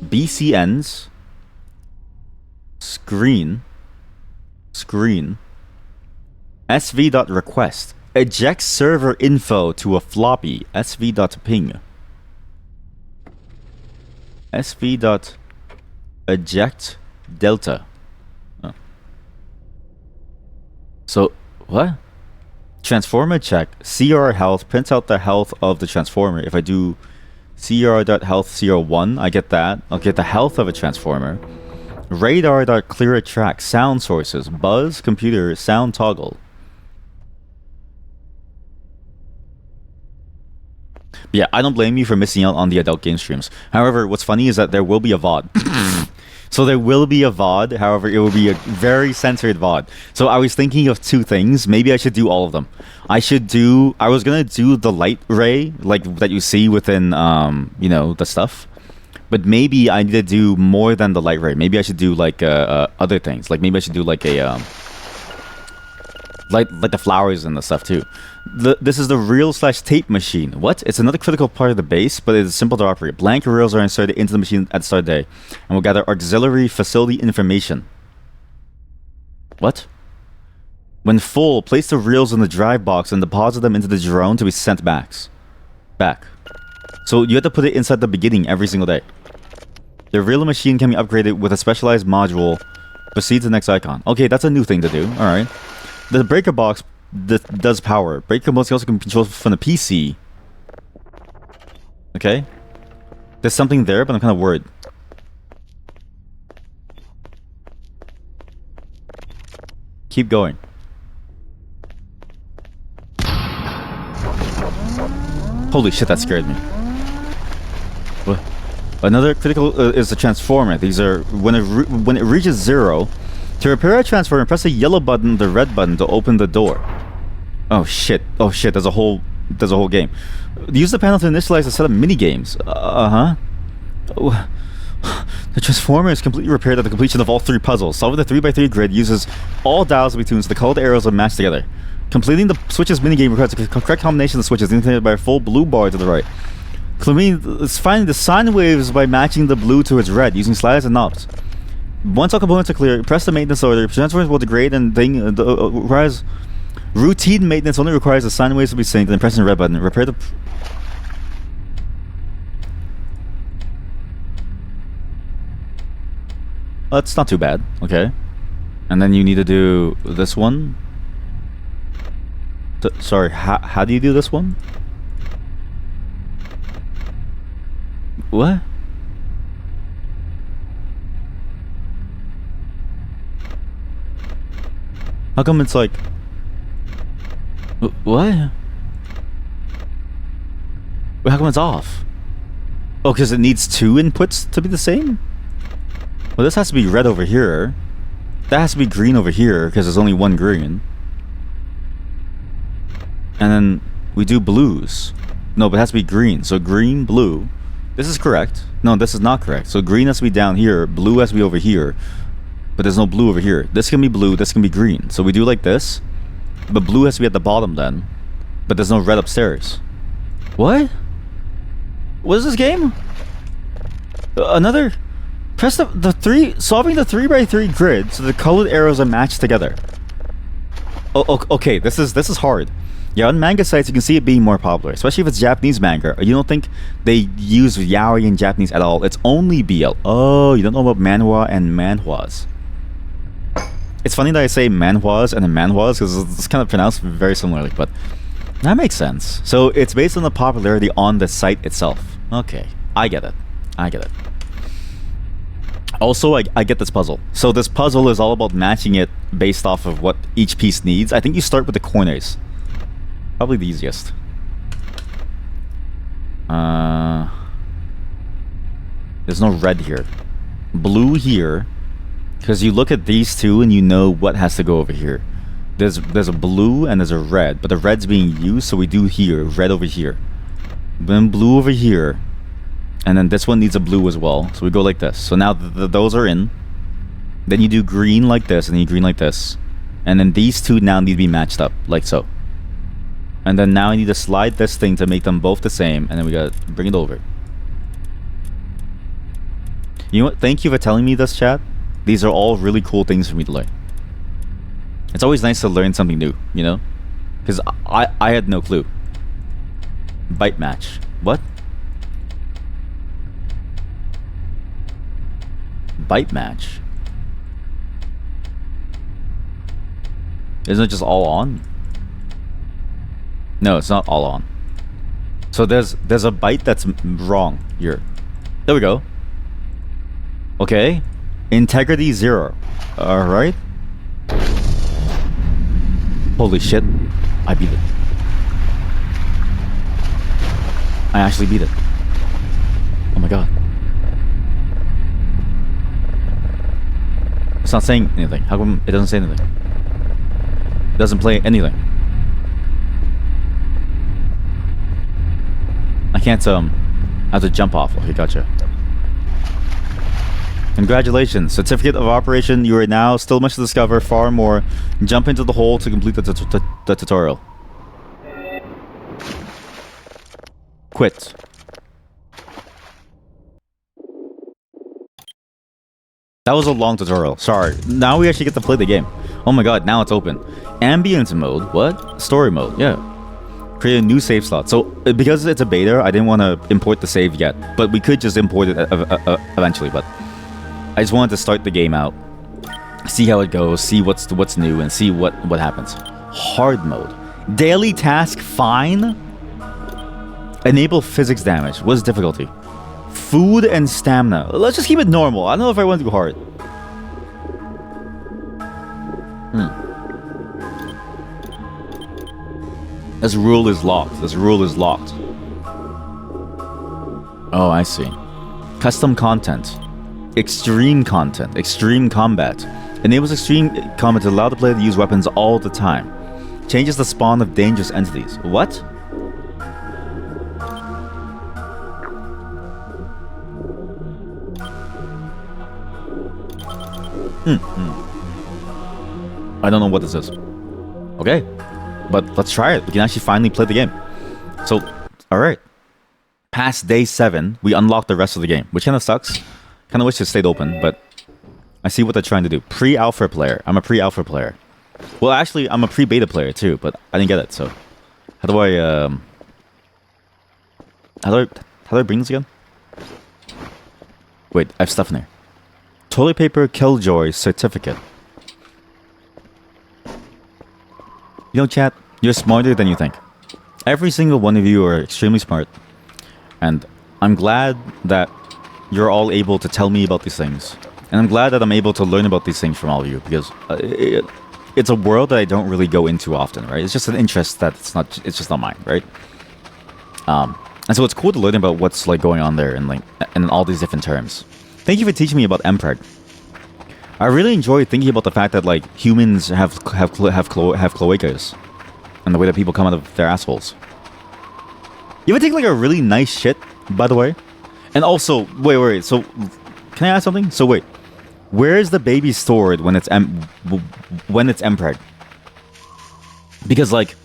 BCNs. Screen. SV.request. Eject server info to a floppy. SV.ping. SV.eject delta. Oh. So, what? Transformer check. CR health. Print out the health of the transformer. If I do CR.health CR1, I get that. I'll get the health of a transformer. Radar.clear a track. Sound sources. Buzz. Computer. Sound toggle. Yeah, I don't blame you for missing out on the adult game streams. However, what's funny is that there will be a VOD. So there will be a VOD, however, it will be a very censored VOD. So I was thinking of two things. Maybe I should do all of them. I was gonna do the light ray, like that you see within, the stuff. But maybe I need to do more than the light ray. Maybe I should do like other things. Like maybe I should do like a like the flowers and the stuff too. This is the reel / tape machine. What? It's another critical part of the base, but it is simple to operate. Blank reels are inserted into the machine at the start of the day, and will gather auxiliary facility information. What? When full, place the reels in the drive box and deposit them into the drone to be sent back. So you have to put it inside the beginning every single day. The reel machine can be upgraded with a specialized module. Proceed to the next icon. Okay, that's a new thing to do. Alright. The breaker box does power. Breaker box also can be controlled from the PC. Okay. There's something there, but I'm kind of worried. Keep going. Holy shit, that scared me. What? Another critical is the transformer. These are when it reaches 0. To repair a transformer, press the yellow button, the red button to open the door. Oh shit! Oh shit! There's a whole game. Use the panel to initialize a set of mini games. The transformer is completely repaired at the completion of all 3 puzzles. Solving the 3x3 grid uses all dials to be tuned so the colored arrows are matched together. Completing the switches minigame requires a correct combination of switches indicated by a full blue bar to the right. Finding the sine waves by matching the blue to its red using sliders and knobs. Once all components are clear, press the maintenance order. Transformers will degrade and requires routine maintenance only requires the sine waves to be synced and pressing the red button. Repair the... That's not too bad, okay. And then you need to do this one. Sorry, how do you do this one? What? How come it's like... What? How come it's off? Oh, because it needs 2 inputs to be the same? Well, this has to be red over here. That has to be green over here, because there's only 1 green. And then we do blues. No, but it has to be green. So green, blue. This is correct. No, this is not correct. So green has to be down here. Blue has to be over here. But there's no blue over here. This can be blue. This can be green. So we do like this. But blue has to be at the bottom then. But there's no red upstairs. What? What is this game? Another... Press the 3... Solving the 3x3 grid so the colored arrows are matched together. Oh, okay. This is hard. Yeah, on manga sites you can see it being more popular, especially if it's Japanese manga. You don't think they use yaoi in Japanese at all. It's only BL. Oh, you don't know about manhwa and manhwas. It's funny that I say manhwas and manhwas because it's kind of pronounced very similarly, but that makes sense. So it's based on the popularity on the site itself. Okay, I get it. I get it. Also, I get this puzzle. So this puzzle is all about matching it based off of what each piece needs. I think you start with the corners. Probably the easiest. There's no red here. Blue here. Because you look at these two and you know what has to go over here. There's a blue and there's a red. But the red's being used, so we do here. Red over here. Then blue over here. And then this one needs a blue as well. So we go like this. So now those are in. Then you do green like this and then you green like this. And then these two now need to be matched up. Like so. And then now I need to slide this thing to make them both the same. And then we gotta bring it over. You know what? Thank you for telling me this, chat. These are all really cool things for me to learn. It's always nice to learn something new, you know? Because I had no clue. Bite match. What? Bite match? Isn't it just all on? No, it's not all on. So there's a bite that's wrong here. There we go. Okay. Integrity 0. Alright. Holy shit. I beat it. I actually beat it. Oh my god. It's not saying anything. How come it doesn't say anything? It doesn't play anything. I can't, I have to jump off. Okay, gotcha. Congratulations. Certificate of Operation. You are now still much to discover. Far more. Jump into the hole to complete the tutorial. Quit. That was a long tutorial. Sorry. Now we actually get to play the game. Oh my god, now it's open. Ambience mode. What? Story mode. Yeah. Create a new save slot. So, because it's a beta, I didn't want to import the save yet. But we could just import it eventually, but... I just wanted to start the game out. See how it goes, see what's new, and see what happens. Hard mode. Daily task, fine. Enable physics damage. What's difficulty? Food and stamina. Let's just keep it normal. I don't know if I want to go hard. This rule is locked. This rule is locked. Oh, I see. Custom content. Extreme content. Extreme combat. Enables extreme combat to allow the player to use weapons all the time. Changes the spawn of dangerous entities. What? I don't know what this is. Okay. But let's try it. We can actually finally play the game. So, alright. Past day 7, we unlock the rest of the game, which kind of sucks. Kind of wish it stayed open, but I see what they're trying to do. Pre-alpha player. I'm a pre-alpha player. Well, actually, I'm a pre-beta player too, but I didn't get it, so... How do I, How do I bring this again? Wait, I have stuff in there. Toilet paper killjoy certificate. You know, chat, you're smarter than you think. Every single one of you are extremely smart. And I'm glad that you're all able to tell me about these things. And I'm glad that I'm able to learn about these things from all of you, because it's a world that I don't really go into often, right? It's just an interest that it's just not mine, right? And so it's cool to learn about what's like going on there and like in all these different terms. Thank you for teaching me about MPreg. I really enjoy thinking about the fact that like humans have cloacas and the way that people come out of their assholes. You ever take like a really nice shit, by the way? And also, wait. So, can I ask something? So wait, where is the baby stored when it's MPreg? Because like,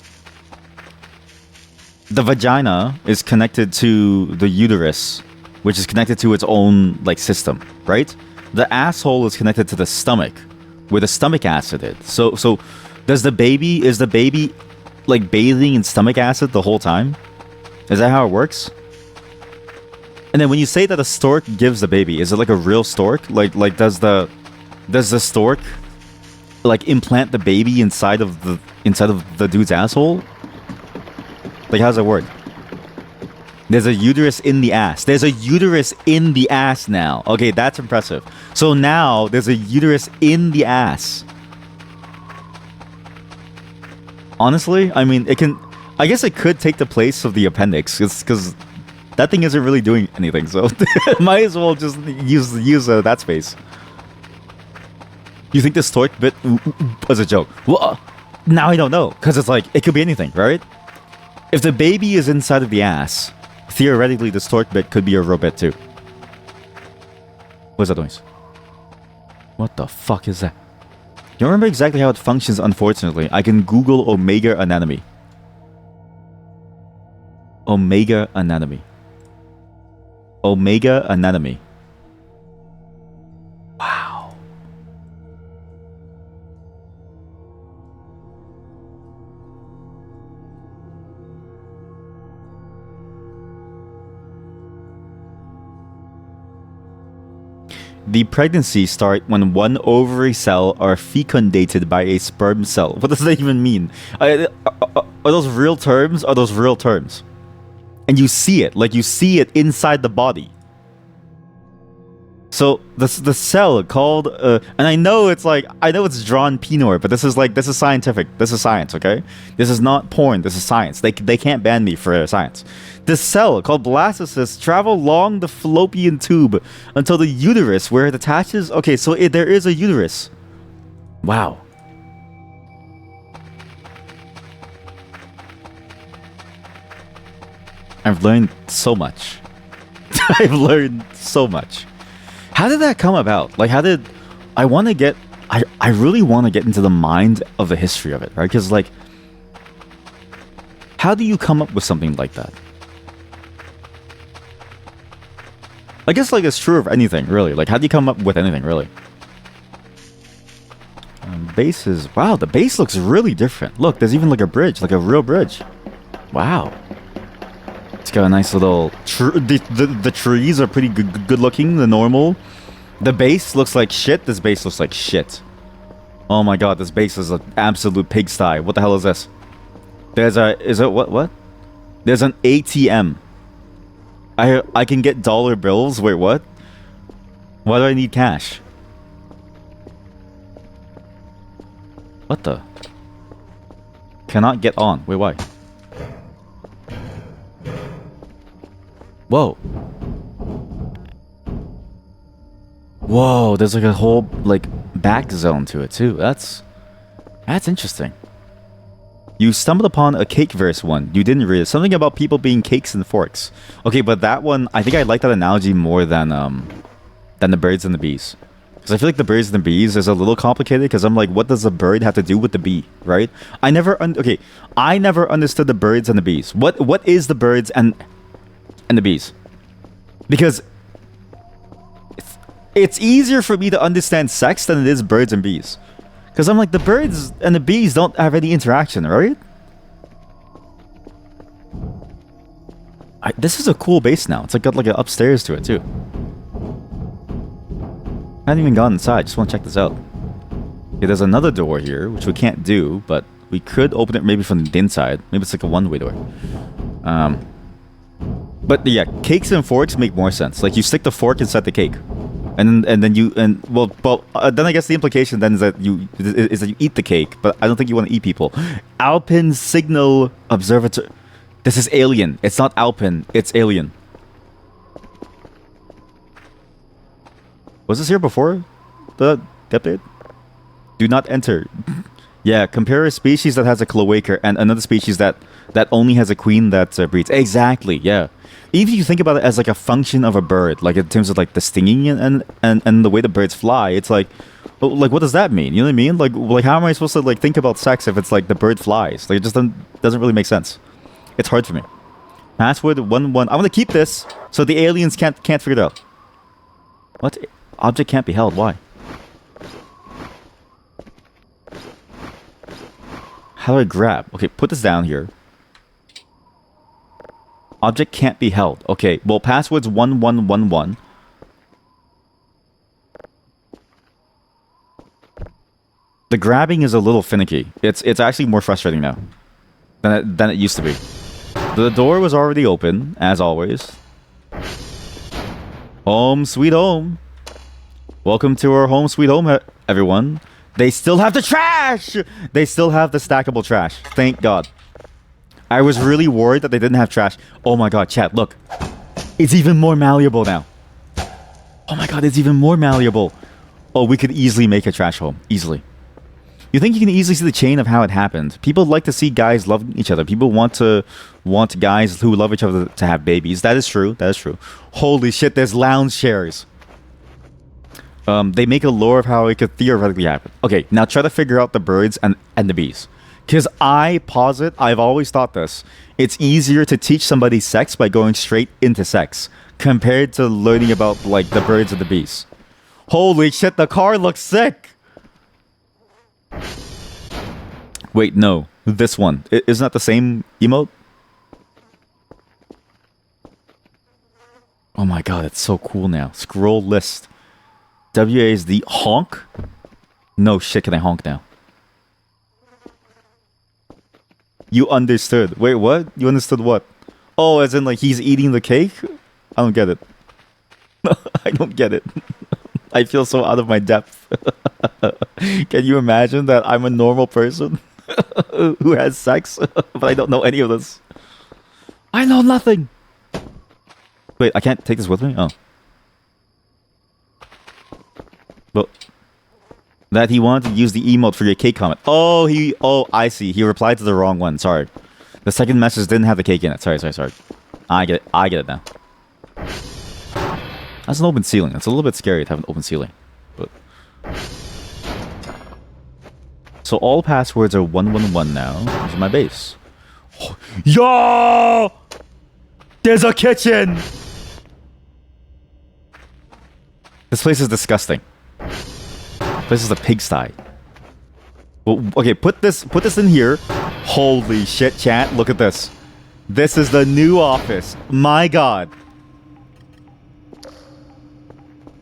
the vagina is connected to the uterus, which is connected to its own like system, right? The asshole is connected to the stomach, where the stomach acid is. So, is the baby like bathing in stomach acid the whole time? Is that how it works? And then when you say that a stork gives the baby, is it like a real stork? Like does the stork like implant the baby inside of the dude's asshole? Like, how does it work? There's a uterus in the ass. There's a uterus in the ass now. Okay, that's impressive. So now there's a uterus in the ass. Honestly, I mean, I guess it could take the place of the appendix, because that thing isn't really doing anything, so might as well just use that space. You think the stork bit was a joke? Well, now I don't know, because it's like, it could be anything, right? If the baby is inside of the ass, theoretically the stork bit could be a real bit too. What's that noise? What the fuck is that? Don't remember exactly how it functions, unfortunately. I can Google Omega Anatomy. Omega Anatomy. Omega Anatomy. Wow. The pregnancy starts when one ovary cell are fecundated by a sperm cell. What does that even mean? Are those real terms? Are those real terms? And you see it, like you see it inside the body. So the cell called, and I know it's like, I know it's drawn penor, but this is scientific. This is science, okay? This is not porn. This is science. They can't ban me for science. This cell called blastocysts travel along the fallopian tube until the uterus, where it attaches. Okay, so there is a uterus. Wow. I've learned so much. I've learned so much. How did that come about? Like, how did... I really want to get into the mind of the history of it, right? Because, like, how do you come up with something like that? I guess, like, it's true of anything, really. Like, how do you come up with anything, really? Base is... Wow, the base looks really different. Look, there's even, like, a bridge. Like, a real bridge. Wow. It's got a nice little... The trees are pretty good looking, the normal. The base looks like shit. This base looks like shit. Oh my god, this base is an absolute pigsty. What the hell is this? There's a... Is it... What? There's an ATM. I can get dollar bills? Wait, what? Why do I need cash? What the? Cannot get on. Wait, why? Whoa. Whoa, there's like a whole like back zone to it too. That's interesting. You stumbled upon a cake verse one. You didn't read it. Something about people being cakes and forks. Okay, but that one, I think I like that analogy more than the birds and the bees. Because I feel like the birds and the bees is a little complicated. Because I'm like, what does the bird have to do with the bee, right? I never understood the birds and the bees. What is the birds and the bees? Because it's easier for me to understand sex than it is birds and bees. Because I'm like, the birds and the bees don't have any interaction, right? This is a cool base now. It's like got like an upstairs to it too. I haven't even gone inside. Just want to check this out. Okay, there's another door here, which we can't do, but we could open it maybe from the inside. Maybe it's like a one-way door. But yeah, cakes and forks make more sense. Like you stick the fork inside the cake. And then then I guess the implication then is that you eat the cake, but I don't think you want to eat people. Alpine Signal Observatory. This is alien. It's not Alpine. It's alien. Was this here before the update? Do not enter. Yeah, compare a species that has a cloaca and another species that only has a queen that breeds. Exactly. Yeah. Even if you think about it as like a function of a bird, like in terms of like the stinging and the way the birds fly, it's like what does that mean? You know what I mean? Like how am I supposed to like think about sex if it's like the bird flies? Like it just doesn't really make sense. It's hard for me. Password 11. I want to keep this so the aliens can't figure it out. What? Object can't be held. Why? How do I grab? Okay, put this down here. Object can't be held. Okay, well, password's 1111. The grabbing is a little finicky. It's actually more frustrating now than it used to be. The door was already open, as always. Home sweet home. Welcome to our home sweet home, everyone. They still have the trash! They still have the stackable trash. Thank God. I was really worried that they didn't have trash. Oh my God, chat, look. It's even more malleable now. Oh my God, it's even more malleable. Oh, we could easily make a trash home. Easily. You think you can easily see the chain of how it happened? People like to see guys loving each other. People want guys who love each other to have babies. That is true. That is true. Holy shit, there's lounge chairs. They make a lore of how it could theoretically happen. Okay, now try to figure out the birds and the bees. Because I've always thought this. It's easier to teach somebody sex by going straight into sex compared to learning about, like, the birds and the bees. Holy shit, the car looks sick! Wait, no. This one. Isn't that the same emote? Oh my God, it's so cool now. Scroll list. WA is the honk? No shit, can I honk now? You understood. Wait, what? You understood what? Oh, as in like he's eating the cake? I don't get it. I don't get it. I feel so out of my depth. Can you imagine that I'm a normal person who has sex, but I don't know any of this? I know nothing. Wait, I can't take this with me? Oh. Well, that he wanted to use the emote for your cake comment. Oh, I see. He replied to the wrong one. Sorry. The second message didn't have the cake in it. Sorry. I get it now. That's an open ceiling. It's a little bit scary to have an open ceiling. But so all passwords are 111 now. This is my base. Oh, yo! There's a kitchen! This place is disgusting. This is a pigsty. Well, okay, put this in here. Holy shit, chat! Look at this. This is the new office. My God,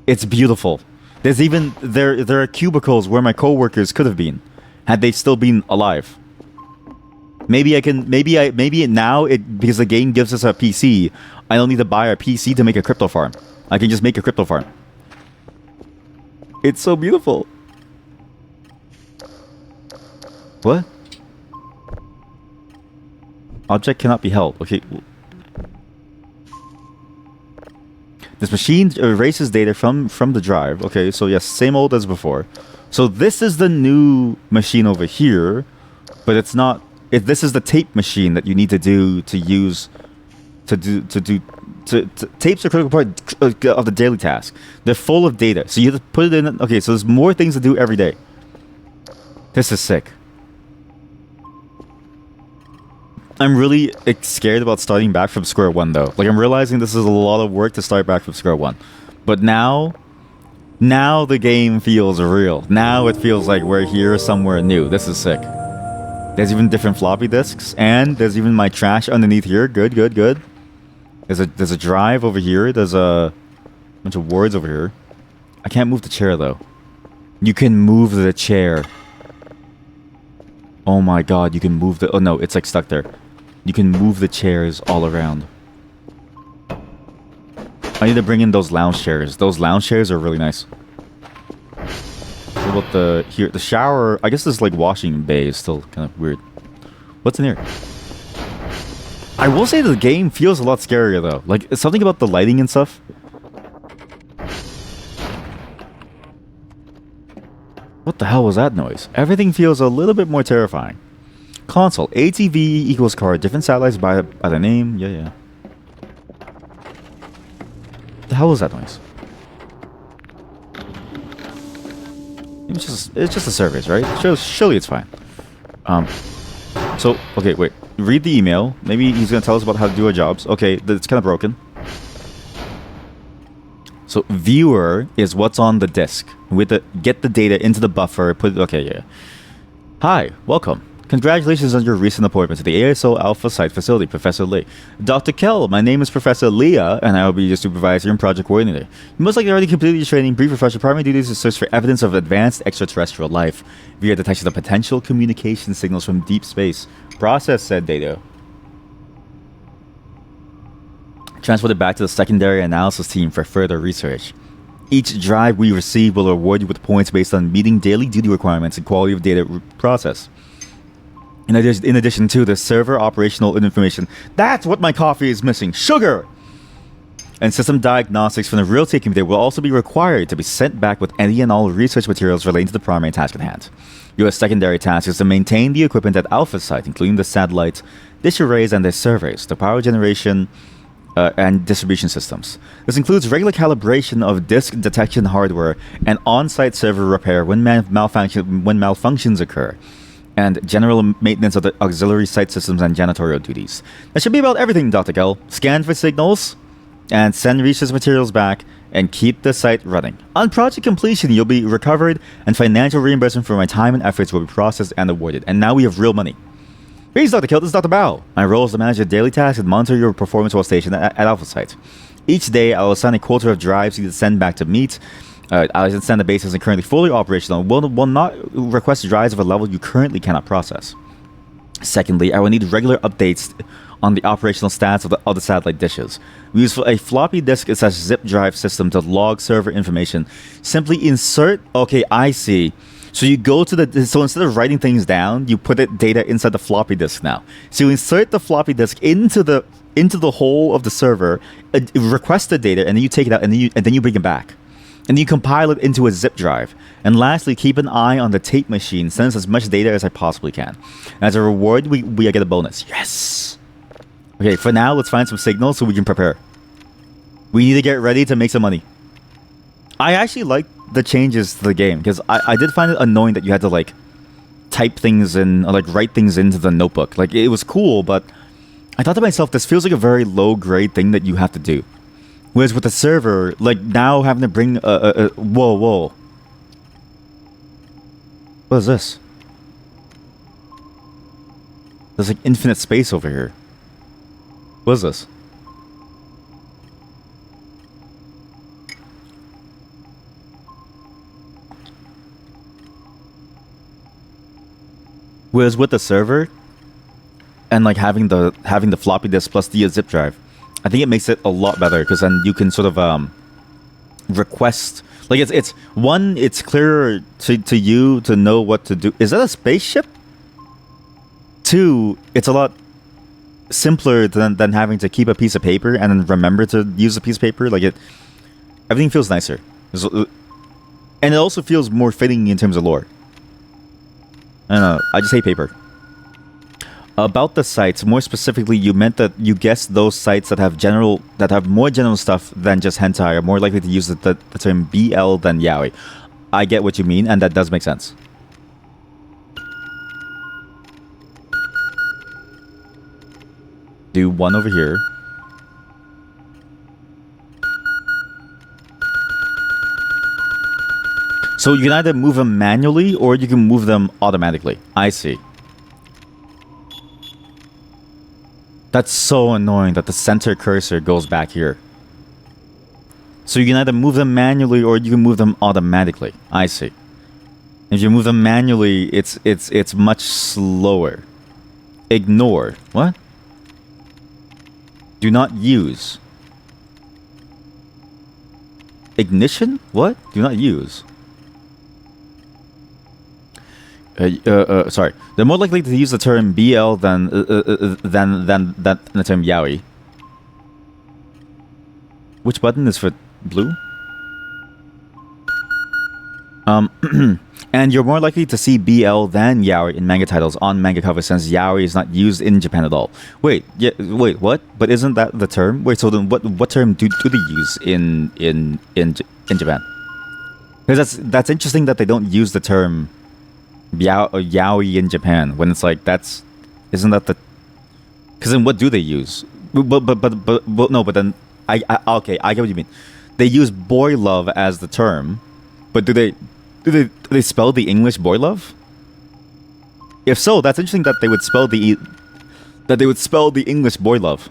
it's beautiful. There's even there are cubicles where my coworkers could have been, had they still been alive. Maybe now because the game gives us a PC, I don't need to buy a PC to make a crypto farm. I can just make a crypto farm. It's so beautiful. What? Object cannot be held. Okay. This machine erases data from the drive. Okay, so yes, same old as before. So this is the new machine over here, but it's not. This is the tape machine that you need to do to use to tapes are a critical part of the daily task. They're full of data, so you have to put it in. Okay, so there's more things to do every day. This is sick. I'm really scared about starting back from square one, though. Like, I'm realizing this is a lot of work to start back from square one. But now the game feels real. Now it feels like we're here somewhere new. This is sick. There's even different floppy disks, and there's even my trash underneath here. Good, good, good. There's a drive over here. There's a bunch of words over here. I can't move the chair, though. You can move the chair. Oh my god, you can move the... Oh no, it's like stuck there. You can move the chairs all around. I need to bring in those lounge chairs. Those lounge chairs are really nice. What about the shower? I guess this like washing bay is still kind of weird. What's in here? I will say the game feels a lot scarier though. Like, it's something about the lighting and stuff. What the hell was that noise? Everything feels a little bit more terrifying. Console. ATV equals card. Different satellites by the name. Yeah. What the hell was that noise? It's just a service, right? Surely it's fine. So, okay, wait. Read the email. Maybe he's going to tell us about how to do our jobs. Okay, it's kind of broken. So, viewer is what's on the disk. We have to get the data into the buffer, put it... Okay, yeah. Hi, welcome. Congratulations on your recent appointment to the ASO Alpha Site Facility, Professor Lee. Dr. Kell, my name is Professor Leah, and I will be your supervisor and project coordinator. You most likely already completed your training. Brief refresher. Primary duties to search for evidence of advanced extraterrestrial life via detection of potential communication signals from deep space. Process said data. Transported back to the secondary analysis team for further research. Each drive we receive will reward you with points based on meeting daily duty requirements and quality of data process. In addition to the server operational information, that's what my coffee is missing, sugar! And system diagnostics from the real-time computer will also be required to be sent back with any and all research materials relating to the primary task at hand. Your secondary task is to maintain the equipment at Alpha Site, including the satellites, dish arrays, and their servers, the power generation, and distribution systems. This includes regular calibration of disk detection hardware and on-site server repair when malfunctions occur, and general maintenance of the auxiliary site systems and janitorial duties. That should be about everything, Dr. Kell. Scan for signals, and send research materials back, and keep the site running. On project completion, you'll be recovered, and financial reimbursement for my time and efforts will be processed and awarded. And now we have real money. Greetings, Dr. Kell. This is Dr. Bao. My role is to manage your daily tasks and monitor your performance while stationed at Alpha Site. Each day, I will assign a quota of drives you to send back to meet. I'll send the base isn't currently fully operational and will not request drives of a level you currently cannot process. Secondly, I will need regular updates on the operational stats of the satellite dishes. We use a floppy disk / zip drive system to log server information. Simply insert... Okay, I see. So you go to the... So instead of writing things down, you put it data inside the floppy disk now. So you insert the floppy disk into the hole of the server, request the data, and then you take it out, and then you bring it back. And you compile it into a zip drive. And lastly, keep an eye on the tape machine. Send us as much data as I possibly can. And as a reward, we get a bonus. Yes! Okay, for now, let's find some signals so we can prepare. We need to get ready to make some money. I actually like the changes to the game, because I did find it annoying that you had to, like, type things in, or, like, write things into the notebook. Like, it was cool, but I thought to myself, this feels like a very low-grade thing that you have to do. Whereas with the server, like, now having to bring whoa. What is this? There's, like, infinite space over here. What is this? Whereas with the server, and, like, having the floppy disk plus the zip drive, I think it makes it a lot better, because then you can sort of request, like, it's clearer to you to know what to do. Is that a spaceship? 2, it's a lot simpler than having to keep a piece of paper and then remember to use a piece of paper. Like, Everything feels nicer. And it also feels more fitting in terms of lore. I don't know. I just hate paper. About the sites, more specifically, you meant that you guessed those sites that have more general stuff than just hentai are more likely to use the term BL than yaoi. I get what you mean, and that does make sense. Do one over here. So you can either move them manually or you can move them automatically. I see. That's so annoying that the center cursor goes back here. So you can either move them manually or you can move them automatically. I see. If you move them manually, it's much slower. Ignore. What? Do not use. Ignition? What? Do not use. Sorry. They're more likely to use the term BL than the term yaoi. Which button is for blue? And you're more likely to see BL than yaoi in manga titles on manga covers since yaoi is not used in Japan at all. Wait, what? But isn't that the term? Wait, so then what term do they use in Japan? Because that's interesting that they don't use the term yaoi in Japan when it's like isn't that the? Because then what do they use? But no, but then okay, I get what you mean. They use boy love as the term, but do they spell the English boy love? If so, that's interesting that they would spell the English boy love.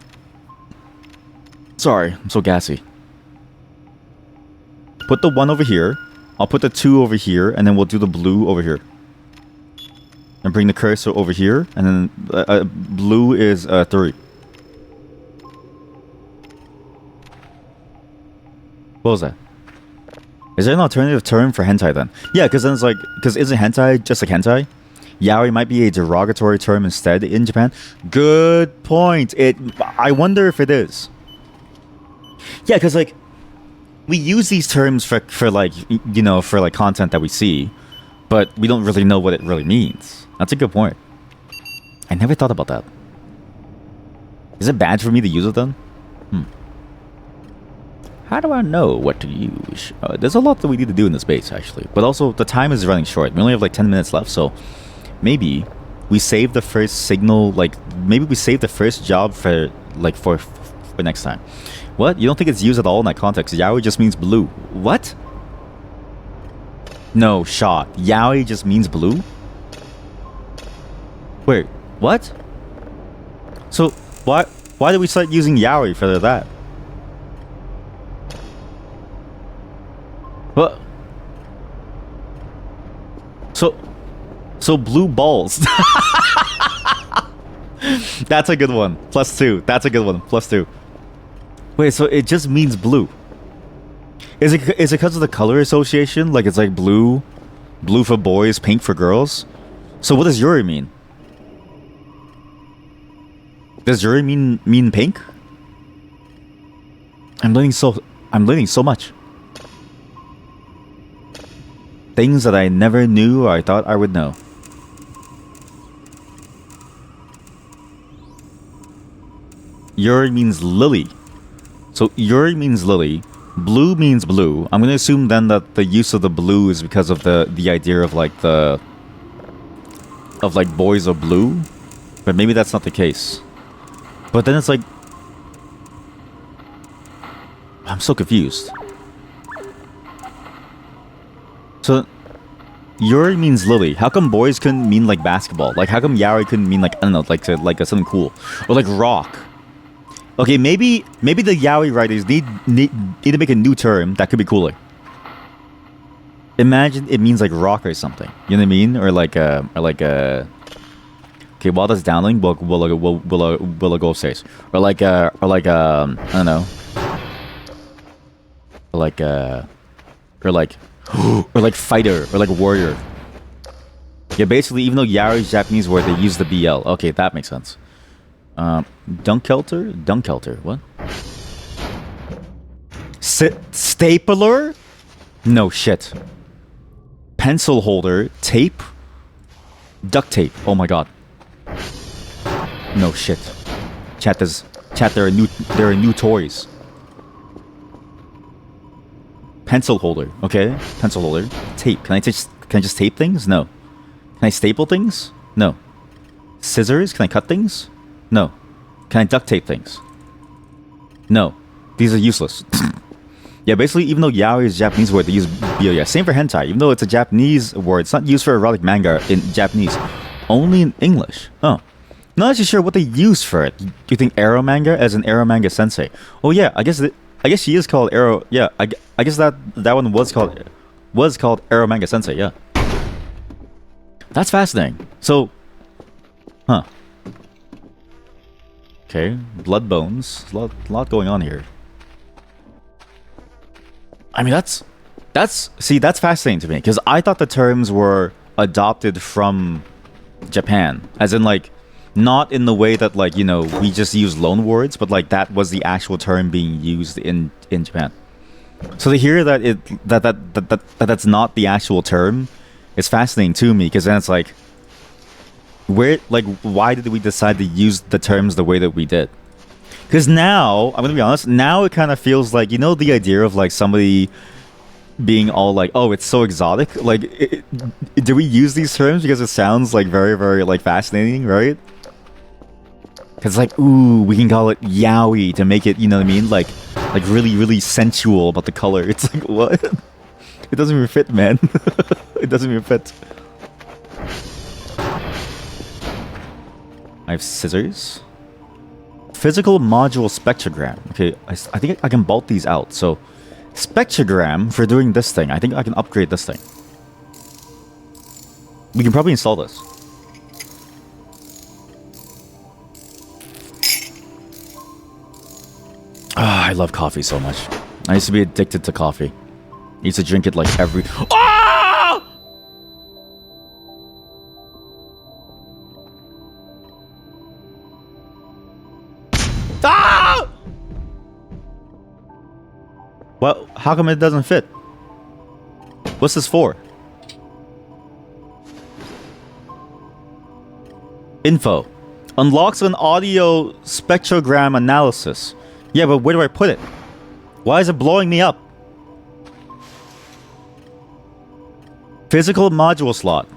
Sorry, I'm so gassy. Put the 1 over here. I'll put the 2 over here, and then we'll do the blue over here. And bring the cursor over here, and then blue is 3. What was that? Is there an alternative term for hentai then? Yeah, because then it's like, because isn't hentai just like hentai? Yaoi might be a derogatory term instead in Japan. Good point. I wonder if it is. Yeah, because like we use these terms for like for like content that we see, but we don't really know what it really means. That's a good point. I never thought about that. Is it bad for me to use it then? How do I know what to use? There's a lot that we need to do in this base, actually. But also, the time is running short. We only have like 10 minutes left, so maybe we save the first signal, like, maybe we save the first job for next time. What? You don't think it's used at all in that context? Yaoi just means blue. What? No, shot. Yaoi just means blue? Wait, what? So, why did we start using yaoi for that? What? So blue balls. That's a good one. +2. That's a good one. +2. Wait, so it just means blue. Is it because of the color association? Like it's like blue for boys, pink for girls? So what does Yuri mean? Does Yuri mean pink? I'm learning so much. Things that I never knew or I thought I would know. Yuri means lily. So Yuri means lily. Blue means blue. I'm gonna assume then that the use of the blue is because of the idea of like boys are blue. But maybe that's not the case. But then it's like I'm so confused. So, Yuri means lily. How come boys couldn't mean like basketball? Like, how come yaoi couldn't mean like, I don't know, like something cool? Or like rock? Okay, maybe the yaoi writers need to make a new term that could be cooler. Imagine it means like rock or something. You know what I mean? Or like okay, while that's downloading, we'll go upstairs. Or like I don't know. Or like fighter, or like warrior. Yeah, basically, even though yaoi is a Japanese word, they use the BL. Okay, that makes sense. Dunkelter? What? Stapler? No shit. Pencil holder, tape, duct tape. Oh my god. No shit. Chat, there are new toys. Pencil holder, okay? Pencil holder. Tape. Can I just tape things? No. Can I staple things? No. Scissors? Can I cut things? No. Can I duct tape things? No. These are useless. Yeah, basically, even though yaoi is a Japanese word, they use byoya. Same for hentai. Even though it's a Japanese word, it's not used for erotic manga in Japanese. Only in English. Oh. Not actually sure what they use for it. Do you think Arrow manga as an Arrow manga sensei? Oh yeah, I guess she is called Arrow. Yeah, I guess that one was called Arrow manga sensei. Yeah. That's fascinating. So, huh. Okay, blood bones. A lot going on here. I mean, that's fascinating to me because I thought the terms were adopted from Japan, as in like not in the way that like, you know, we just use loan words, but like that was the actual term being used in Japan. So to hear that that's not the actual term is fascinating to me because then it's like, why did we decide to use the terms the way that we did? Because now, I'm gonna be honest, now it kind of feels like, you know, the idea of like somebody being all like, oh, it's so exotic. Like, do we use these terms because it sounds like very, very like fascinating, right? Because like, ooh, we can call it yaoi to make it, you know what I mean? Like really, really sensual about the color. It's like, what? It doesn't even fit, man. It doesn't even fit. I have scissors. Physical module spectrogram. Okay, I think I can bolt these out. So, spectrogram for doing this thing. I think I can upgrade this thing. We can probably install this. Ah, I love coffee so much. I used to be addicted to coffee. I used to drink it like every... Ah! Ah! Well, how come it doesn't fit? What's this for? Info. Unlocks an audio spectrogram analysis. Yeah, but where do I put it? Why is it blowing me up? Physical module slot.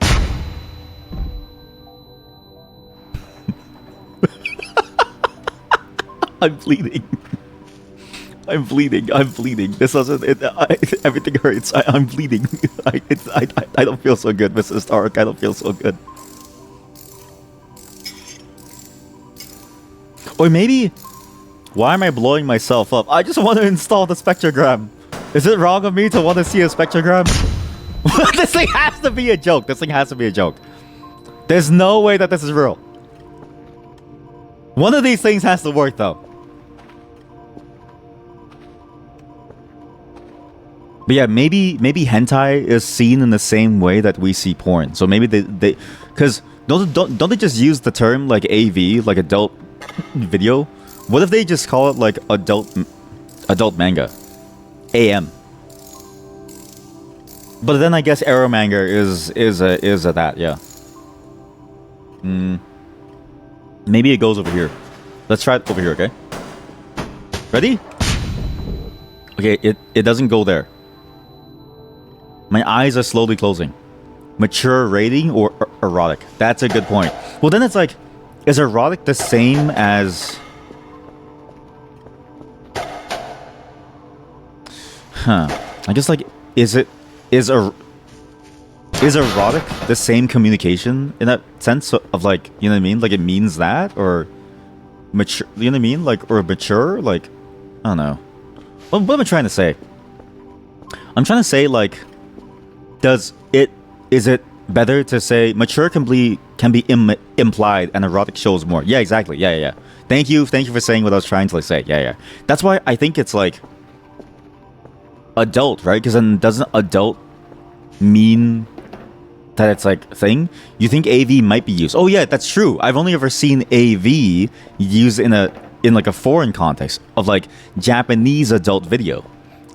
I'm bleeding. I'm bleeding. I'm bleeding. This doesn't. Everything hurts. I'm bleeding. I don't feel so good, Mr. Stark. I don't feel so good. Or maybe, why am I blowing myself up? I just want to install the spectrogram. Is it wrong of me to want to see a spectrogram? This thing has to be a joke. This thing has to be a joke. There's no way that this is real. One of these things has to work, though. But yeah, maybe hentai is seen in the same way that we see porn. So maybe they because don't they just use the term like AV, like adult video? What if they just call it like adult manga, AM? But then I guess Arrow manga is a that, yeah. Maybe it goes over here. Let's try it over here, okay? Ready? Okay, it doesn't go there. My eyes are slowly closing. Mature rating or erotic? That's a good point. Well, then it's like, is erotic the same as... Huh. I guess like, is erotic the same communication in that sense of like, you know what I mean? Like it means that, or mature, you know what I mean? Like, or mature, like, I don't know. What am I trying to say? I'm trying to say like, is it better to say mature can be implied and erotic shows more? Yeah, exactly. Yeah. Thank you for saying what I was trying to like say. Yeah. That's why I think it's like adult, right? Because then doesn't adult mean that it's like a thing? You think AV might be used? Oh yeah, that's true. I've only ever seen AV used in like a foreign context of like Japanese adult video.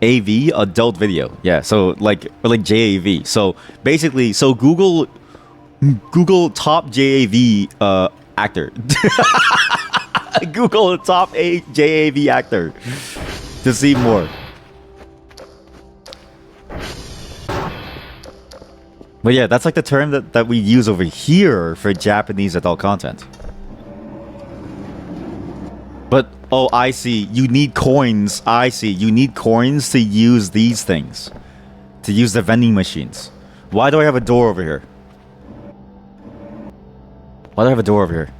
AV, adult video. Yeah, so like or like JAV. So basically, so Google top JAV actor. Google top JAV actor to see more. But yeah, that's like the term that we use over here for Japanese adult content. But, oh, I see. You need coins. I see. You need coins to use these things. To use the vending machines. Why do I have a door over here? Why do I have a door over here?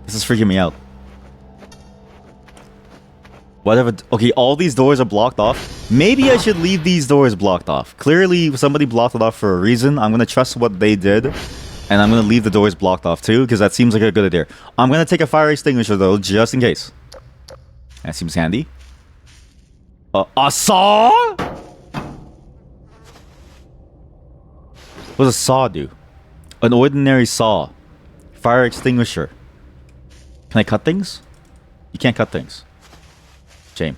This is freaking me out. Whatever. Okay, all these doors are blocked off. Maybe I should leave these doors blocked off. Clearly, somebody blocked it off for a reason. I'm gonna trust what they did, and I'm gonna leave the doors blocked off too, because that seems like a good idea. I'm gonna take a fire extinguisher though, just in case. That seems handy. A saw? What does a saw do? An ordinary saw. Fire extinguisher. Can I cut things? You can't cut things. Shame.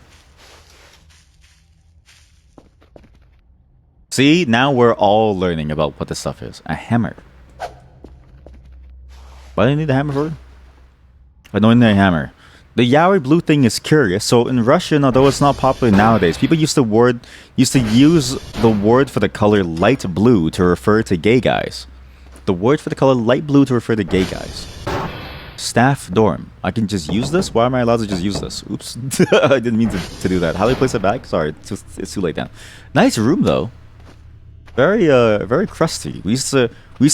See, now we're all learning about what this stuff is. A hammer. Why do you need a hammer for? An ordinary hammer. The yaoi blue thing is curious. So in Russian, although it's not popular nowadays, people used to use the word for the color light blue to refer to gay guys. The word for the color light blue to refer to gay guys. Staff dorm. I can just use this? Why am I allowed to just use this? Oops. I didn't mean to do that. How do I place it back? Sorry, it's too late now. Nice room though. Very crusty. We used to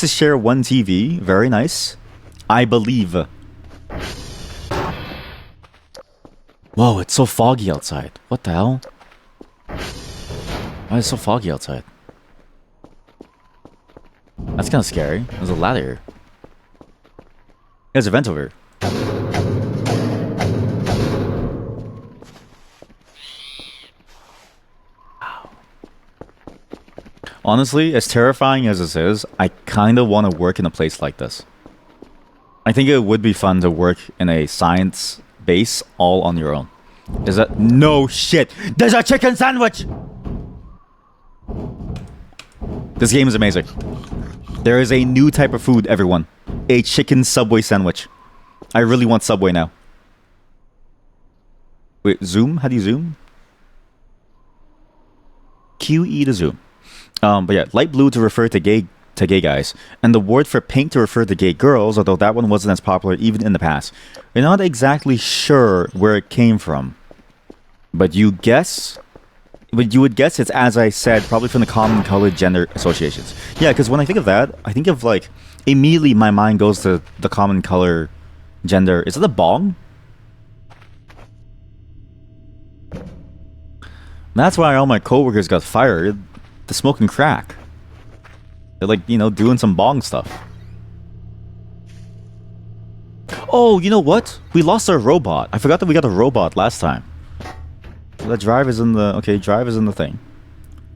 share one TV. Very nice. I believe. Whoa, it's so foggy outside. What the hell? Why is it so foggy outside? That's kind of scary. There's a ladder here. There's a vent over here. Wow. Honestly, as terrifying as this is, I kind of want to work in a place like this. I think it would be fun to work in a science base all on your own. Is that... No shit! There's a chicken sandwich! This game is amazing. There is a new type of food, everyone. A chicken Subway sandwich. I really want Subway now. Wait, zoom? How do you zoom? QE to zoom. But yeah, light blue to refer to gay guys, and the word for pink to refer to gay girls, although that one wasn't as popular even in the past. We're not exactly sure where it came from. But you would guess it's, as I said, probably from the common colored gender associations. Yeah, because when I think of that, I think of like, immediately my mind goes to the common color gender. Is it a bong? That's why all my coworkers got fired. The smoking crack. They're like, you know, doing some bong stuff. Oh, you know what? We lost our robot. I forgot that we got a robot last time. The drive is in the... Okay, drive is in the thing.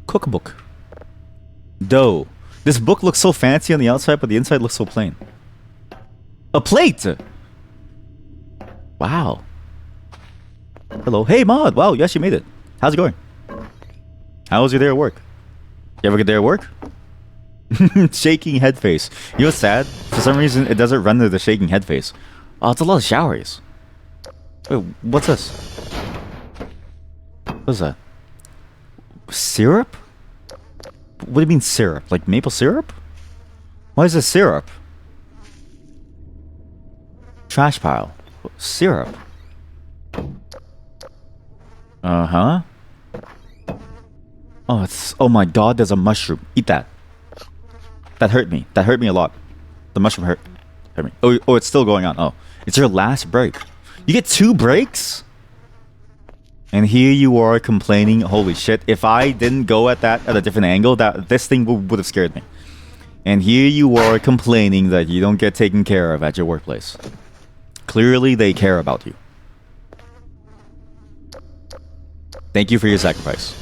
Cookbook. Dough. This book looks so fancy on the outside, but the inside looks so plain. A plate! Wow. Hello. Hey, Mod! Wow, you actually made it. How's it going? How was your day at work? You have a good day at work? Shaking head face. You know what's sad? For some reason, it doesn't render the shaking head face. Oh, it's a lot of showers. Wait, what's this? What is that? Syrup? What do you mean syrup? Like maple syrup? Why is this syrup? Trash pile. Syrup. Uh-huh. Oh, it's... Oh my god, there's a mushroom. Eat that. That hurt me. That hurt me a lot. The mushroom hurt me. Oh, it's still going on. Oh. It's your last break. You get 2 breaks? And here you are complaining. Holy shit. If I didn't go at that at a different angle, this thing would have scared me. And here you are complaining that you don't get taken care of at your workplace. Clearly, they care about you. Thank you for your sacrifice.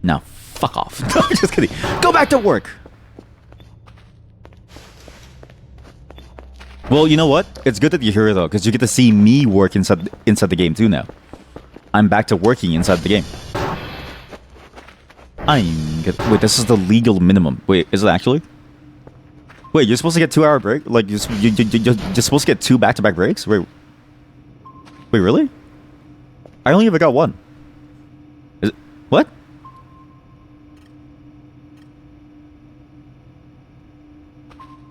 Now, fuck off. No, I'm just kidding. Go back to work. Well, you know what? It's good that you're here, though, because you get to see me work inside the game, too, now. I'm back to working inside the game. Wait, this is the legal minimum. Wait, is it actually? Wait, you're supposed to get 2-hour break? Like, you're supposed to get 2 back-to-back breaks? Wait, really? I only ever got 1. Is it, what?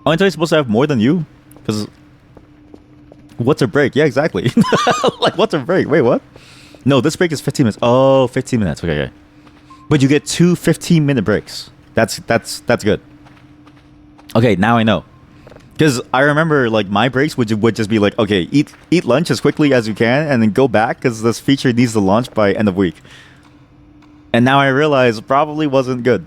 Aren't I supposed to have more than you? Because... What's a break? Yeah, exactly. Like, what's a break? Wait, what? No, this break is 15 minutes. Oh, 15 minutes. Okay. But you get 2 15-minute breaks. That's good. Okay, now I know. Because I remember, like, my breaks would just be like, okay, eat lunch as quickly as you can, and then go back, because this feature needs to launch by end of week. And now I realize it probably wasn't good.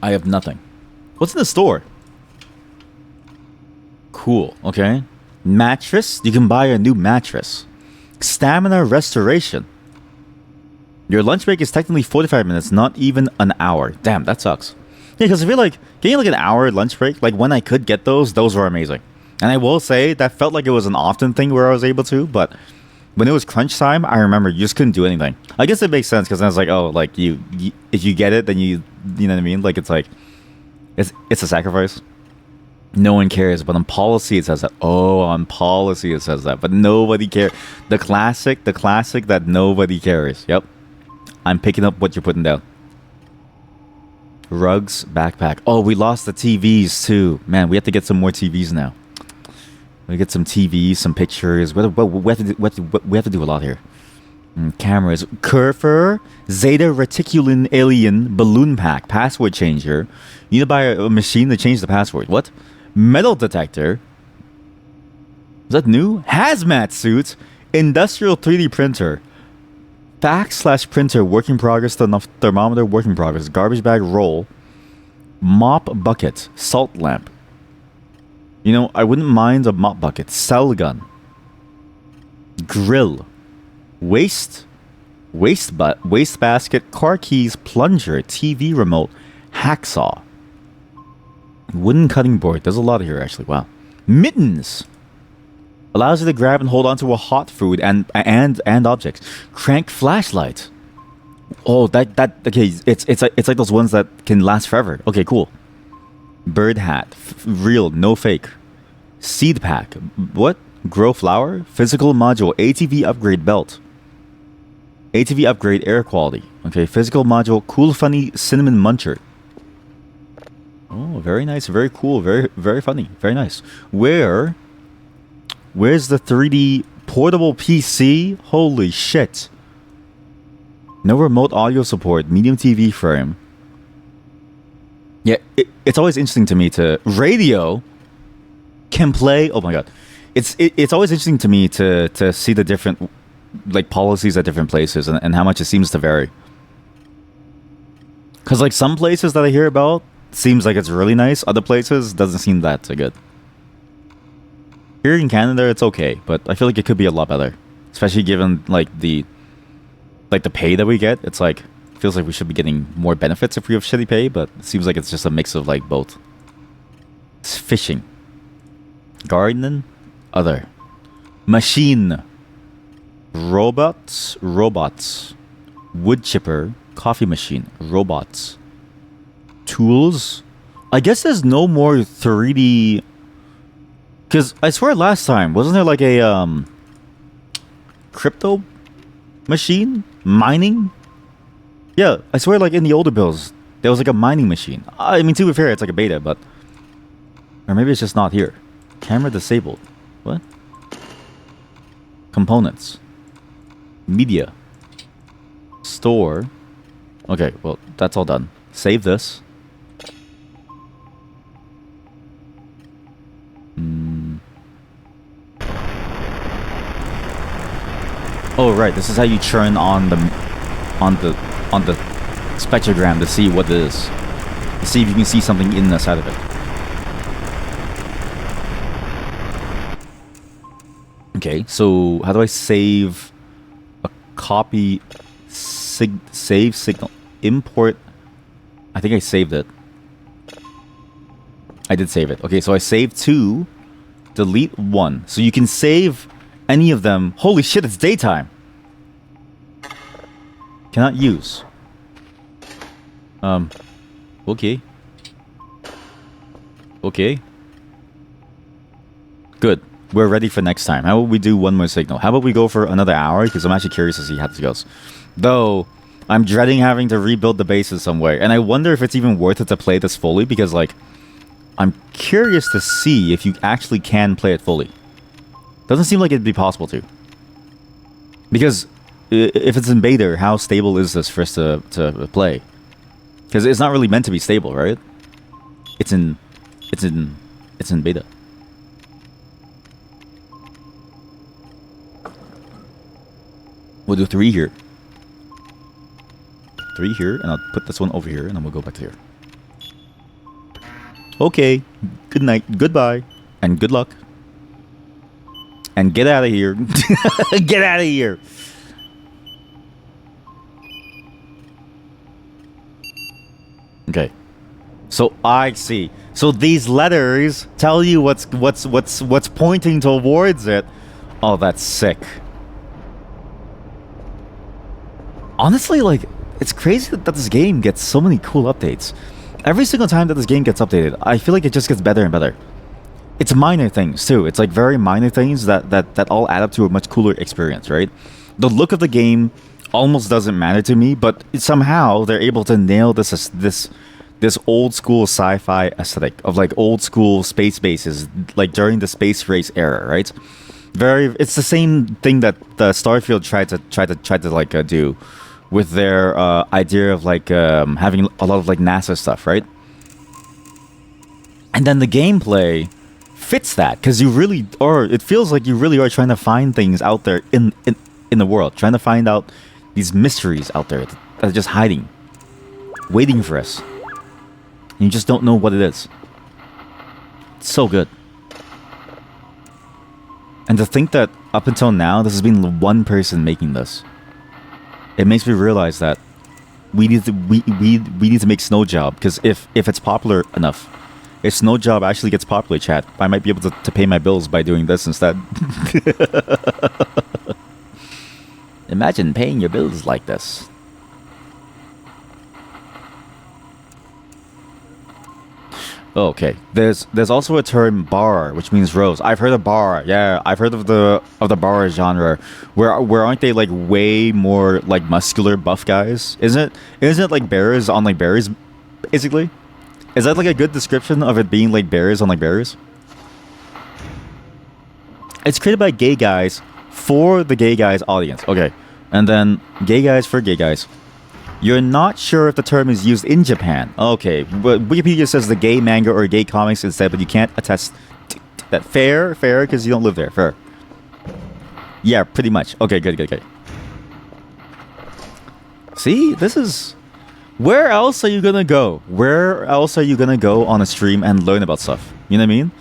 I have nothing. What's in the store? Cool, okay. Mattress? You can buy a new mattress. Stamina restoration. Your lunch break is technically 45 minutes, not even an hour. Damn, that sucks. Yeah, because I feel like getting like an hour lunch break, like when I could get those were amazing. And I will say, that felt like it was an often thing where I was able to, but when it was crunch time, I remember you just couldn't do anything. I guess it makes sense, because I was like, oh, like, you if you get it, then you know what I mean? Like, it's like, it's a sacrifice. No one cares, but on policy it says that. Oh, on policy it says that, but nobody cares. The classic that nobody cares. Yep. I'm picking up what you're putting down. Rugs, backpack. Oh, we lost the TVs too. Man, we have to get some more TVs now. We get some TVs, some pictures. We have to do a lot here. Cameras. Curfer, Zeta Reticulin Alien Balloon Pack. Password changer. You need to buy a machine to change the password. What? Metal detector. Is that new? Hazmat suit. Industrial 3D printer. Fax/printer work in progress. Thermometer work in progress. Garbage bag roll. Mop bucket. Salt lamp. You know, I wouldn't mind a mop bucket. Cell gun. Grill. Waste basket. Car keys. Plunger. TV remote. Hacksaw. Wooden cutting board. There's a lot here actually. Wow. Mittens. Allows you to grab and hold onto a hot food and objects. Crank flashlight. Oh, that okay. It's like those ones that can last forever. Okay, cool. Bird hat. Real, no fake. Seed pack. What? Grow flower. Physical module. ATV upgrade belt. ATV upgrade air quality. Okay, physical module. Cool funny cinnamon muncher. Oh, very nice. Very cool. Very funny. Very nice. Where's the 3D portable PC? Holy shit. No remote audio support. Medium TV frame. Yeah, it's always interesting to me to... Radio can play... Oh my god. It's always interesting to me to see the different like policies at different places and how much it seems to vary. Because like some places that I hear about seems like it's really nice. Other places doesn't seem that good. Here in Canada, it's okay, but I feel like it could be a lot better, especially given like the pay that we get. It's like feels like we should be getting more benefits if we have shitty pay, but it seems like it's just a mix of like both. It's fishing, gardening, other, machine, robots, wood chipper, coffee machine, robots, tools. I guess there's no more 3D. Because I swear last time, wasn't there like a crypto machine? Mining? Yeah, I swear like in the older builds, there was like a mining machine. I mean, to be fair, it's like a beta, but... Or maybe it's just not here. Camera disabled. What? Components. Media. Store. Okay, well, that's all done. Save this. Oh right, this is how you turn on the spectrogram to see what it is. To see if you can see something in the side of it. Okay, so how do I save a copy? Save signal. Import. I think I saved it. I did save it. Okay, so I saved 2. Delete 1. So you can save any of them. Holy shit, it's daytime. Cannot use. Okay. Okay. Good. We're ready for next time. How about we do one more signal? How about we go for another hour? Because I'm actually curious to see how this goes. Though, I'm dreading having to rebuild the base in some way. And I wonder if it's even worth it to play this fully. Because, like, I'm curious to see if you actually can play it fully. Doesn't seem like it'd be possible to. Because if it's in beta, how stable is this for us to play? Because it's not really meant to be stable, right? It's in beta. We'll do 3 here. 3 here, and I'll put this one over here, and then we'll go back to here. Okay. Good night. Goodbye. And good luck. And get out of here. Get out of here. Okay. So I see. So these letters tell you what's pointing towards it. Oh, that's sick. Honestly, like, it's crazy that this game gets so many cool updates. Every single time that this game gets updated, I feel like it just gets better and better. It's minor things too. It's like very minor things that all add up to a much cooler experience, right? The look of the game almost doesn't matter to me, but somehow they're able to nail this old school sci-fi aesthetic of like old school space bases, like during the space race era, right? It's the same thing that the Starfield tried to like do with their idea of like having a lot of like NASA stuff, right? And then the gameplay fits that because it feels like you really are trying to find things out there in the world, trying to find out these mysteries out there that are just hiding, waiting for us. And you just don't know what it is. It's so good. And to think that up until now, this has been one person making this. It makes me realize that we need to make Snow Job, because if it's popular enough, if Snow Job actually gets popular, chat, I might be able to pay my bills by doing this instead. Imagine paying your bills like this. Okay, there's also a term bar, which means rose. I've heard of bar. Yeah, I've heard of the bar genre, where aren't they like way more like muscular buff guys? Isn't it like bears on like berries, basically? Is that like a good description of it being like bears on like berries? It's created by gay guys for the gay guys audience. Okay, and then gay guys for gay guys. You're not sure if the term is used in Japan. Okay, but Wikipedia says the gay manga or gay comics instead, but you can't attest to that. Fair, because you don't live there. Fair. Yeah, pretty much. Okay, good. See, this is... Where else are you gonna go? Where else are you gonna go on a stream and learn about stuff? You know what I mean?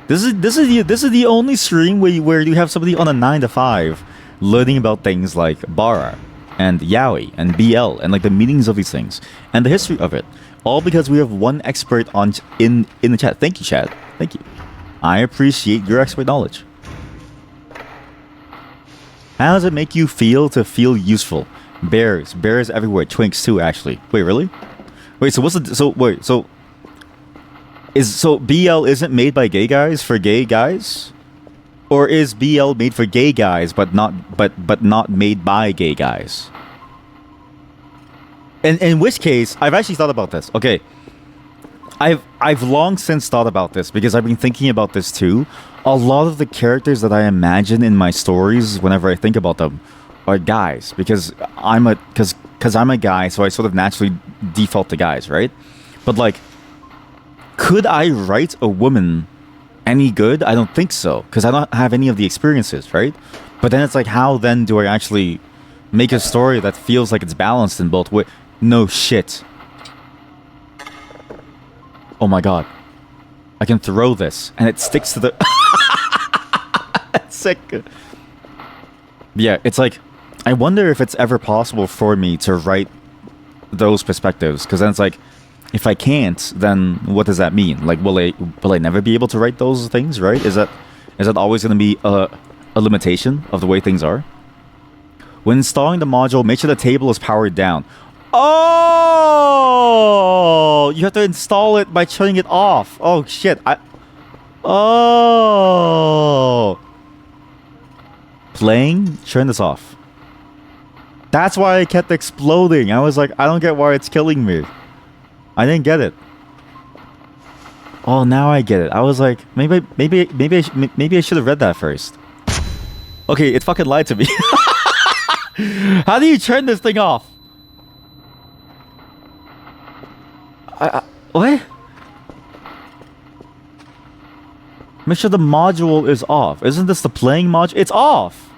This is the only stream where you have somebody on a 9 to 5 learning about things like Bara and Yaoi and BL and like the meanings of these things and the history of it, all because we have one expert in the chat. Thank you, chat. Thank you. I appreciate your expert knowledge. How does it make you feel to feel useful? Bears everywhere. Twinks too, actually. Wait, really? Wait, so BL isn't made by gay guys for gay guys? Or is BL made for gay guys but not made by gay guys? And in which case, I've actually thought about this. Okay. I've long since thought about this because I've been thinking about this too. A lot of the characters that I imagine in my stories whenever I think about them are guys because I'm a guy, so I sort of naturally default to guys, right? But like, could I write a woman any good? I don't think so, because I don't have any of the experiences, right? But then it's like, how then do I actually make a story that feels like it's balanced in both ways? No shit. Oh my god. I can throw this, and it sticks to the... It's sick. Yeah, it's like, I wonder if it's ever possible for me to write those perspectives, because then it's like, if I can't, then what does that mean? Like, will I never be able to write those things, right? Is that always going to be a limitation of the way things are. When installing the module, make sure the table is powered down. Oh, you have to install it by turning it off. Oh shit! Oh, playing. Turn this off. That's why it kept exploding. I was like, I don't get why it's killing me. I didn't get it. Oh, now I get it. I was like, maybe I should have read that first. Okay, it fucking lied to me. How do you turn this thing off? What? Make sure the module is off. Isn't this the playing module? It's off.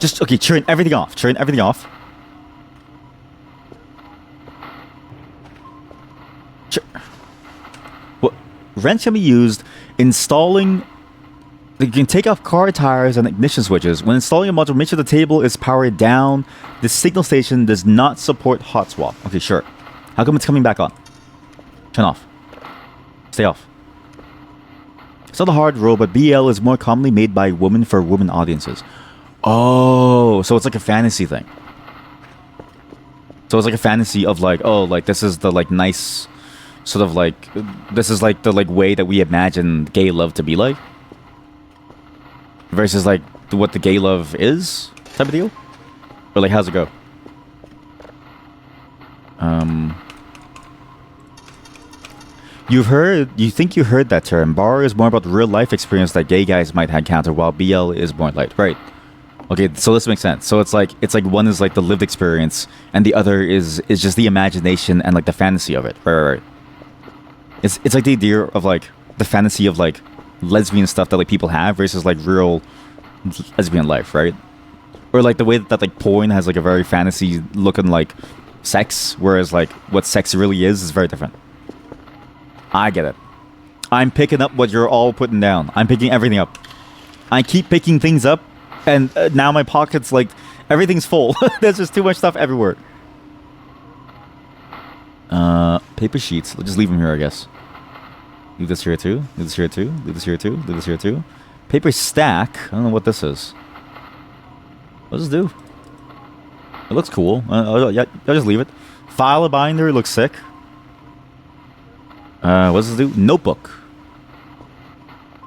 Just, okay, turn everything off. Turn everything off. What? Wrench can be used installing. You can take off car tires and ignition switches. When installing a module, make sure the table is powered down. The signal station does not support hot swap. Okay, sure. How come it's coming back on? Turn off. Stay off. It's not a hard rule, but BL is more commonly made by women for women audiences. Oh, so it's like a fantasy thing. So it's like a fantasy of like, oh, like this is the like nice sort of like, this is like the like way that we imagine gay love to be like. Versus like what the gay love is type of deal? Or like how's it go? You think you heard that term. Bar is more about the real life experience that gay guys might encounter, while BL is more light. Right. Okay, so this makes sense. So it's like one is like the lived experience and the other is just the imagination and like the fantasy of it. Right. It's like the idea of like the fantasy of like lesbian stuff that like people have versus like real lesbian life, right? Or like the way that like porn has like a very fantasy looking like sex, whereas like what sex really is very different. I get it. I'm picking up what you're all putting down. I'm picking everything up. I keep picking things up, and now my pocket's like everything's full. There's just too much stuff everywhere. Paper sheets. Let's just leave them here, I guess. Leave this here too. Leave this here too. Leave this here too. Leave this here too. Paper stack. I don't know what this is. What does this do? It looks cool. I'll just leave it. File binder looks sick. What does this do? Notebook.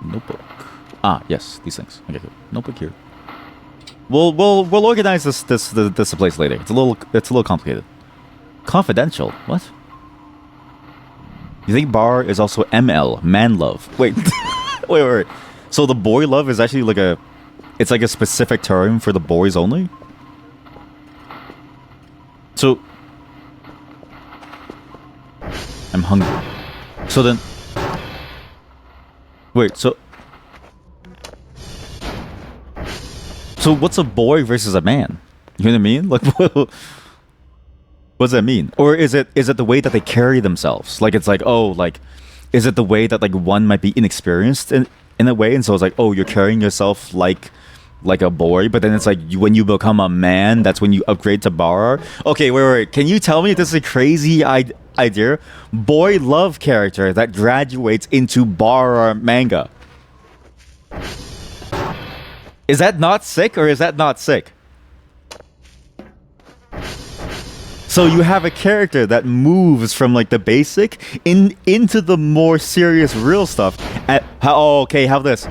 Notebook. Ah, yes, these things. Okay, good. Notebook here. We'll organize this place later. It's a little complicated. Confidential. What? You think bar is also ML, man love? Wait, wait. So the boy love is actually like it's like a specific term for the boys only? So I'm hungry. So then wait, so what's a boy versus a man? You know what I mean? Like what does that mean? Or is it the way that they carry themselves? Like it's like, oh, like is it the way that like one might be inexperienced in a way, and so it's like, oh, you're carrying yourself like a boy, but then it's like when you become a man, that's when you upgrade to bar. Okay, wait. Can you tell me if this is a crazy idea? Boy love character that graduates into bar manga. Is that not sick, or is that not sick? So you have a character that moves from like the basic into the more serious real stuff. How this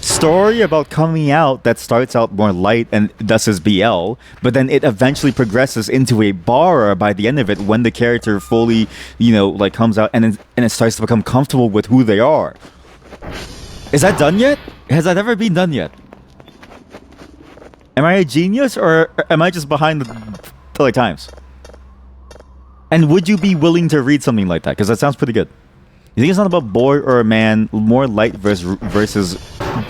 story about coming out that starts out more light and thus is BL, but then it eventually progresses into a bar by the end of it when the character fully, like comes out and it starts to become comfortable with who they are. Is that done yet? Has that ever been done yet? Am I a genius, or am I just behind the times? And would you be willing to read something like that? Because that sounds pretty good. You think it's not about boy or a man, more light versus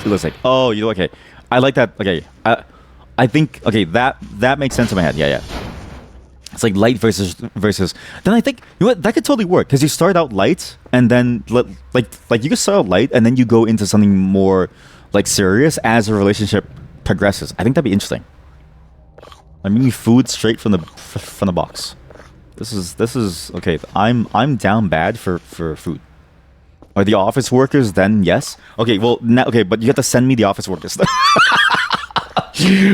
let's say, oh, okay. I like that. Okay. I think, okay, that makes sense in my head. Yeah. It's like light versus. Then I think, you know what, that could totally work. Because you start out light, and then, like you can start out light, and then you go into something more, like, serious as a relationship progresses. I think that'd be interesting. I mean, food straight from the box. This is okay. I'm down bad for food. Are the office workers then? Yes. Okay. Well, okay, but you have to send me the office workers.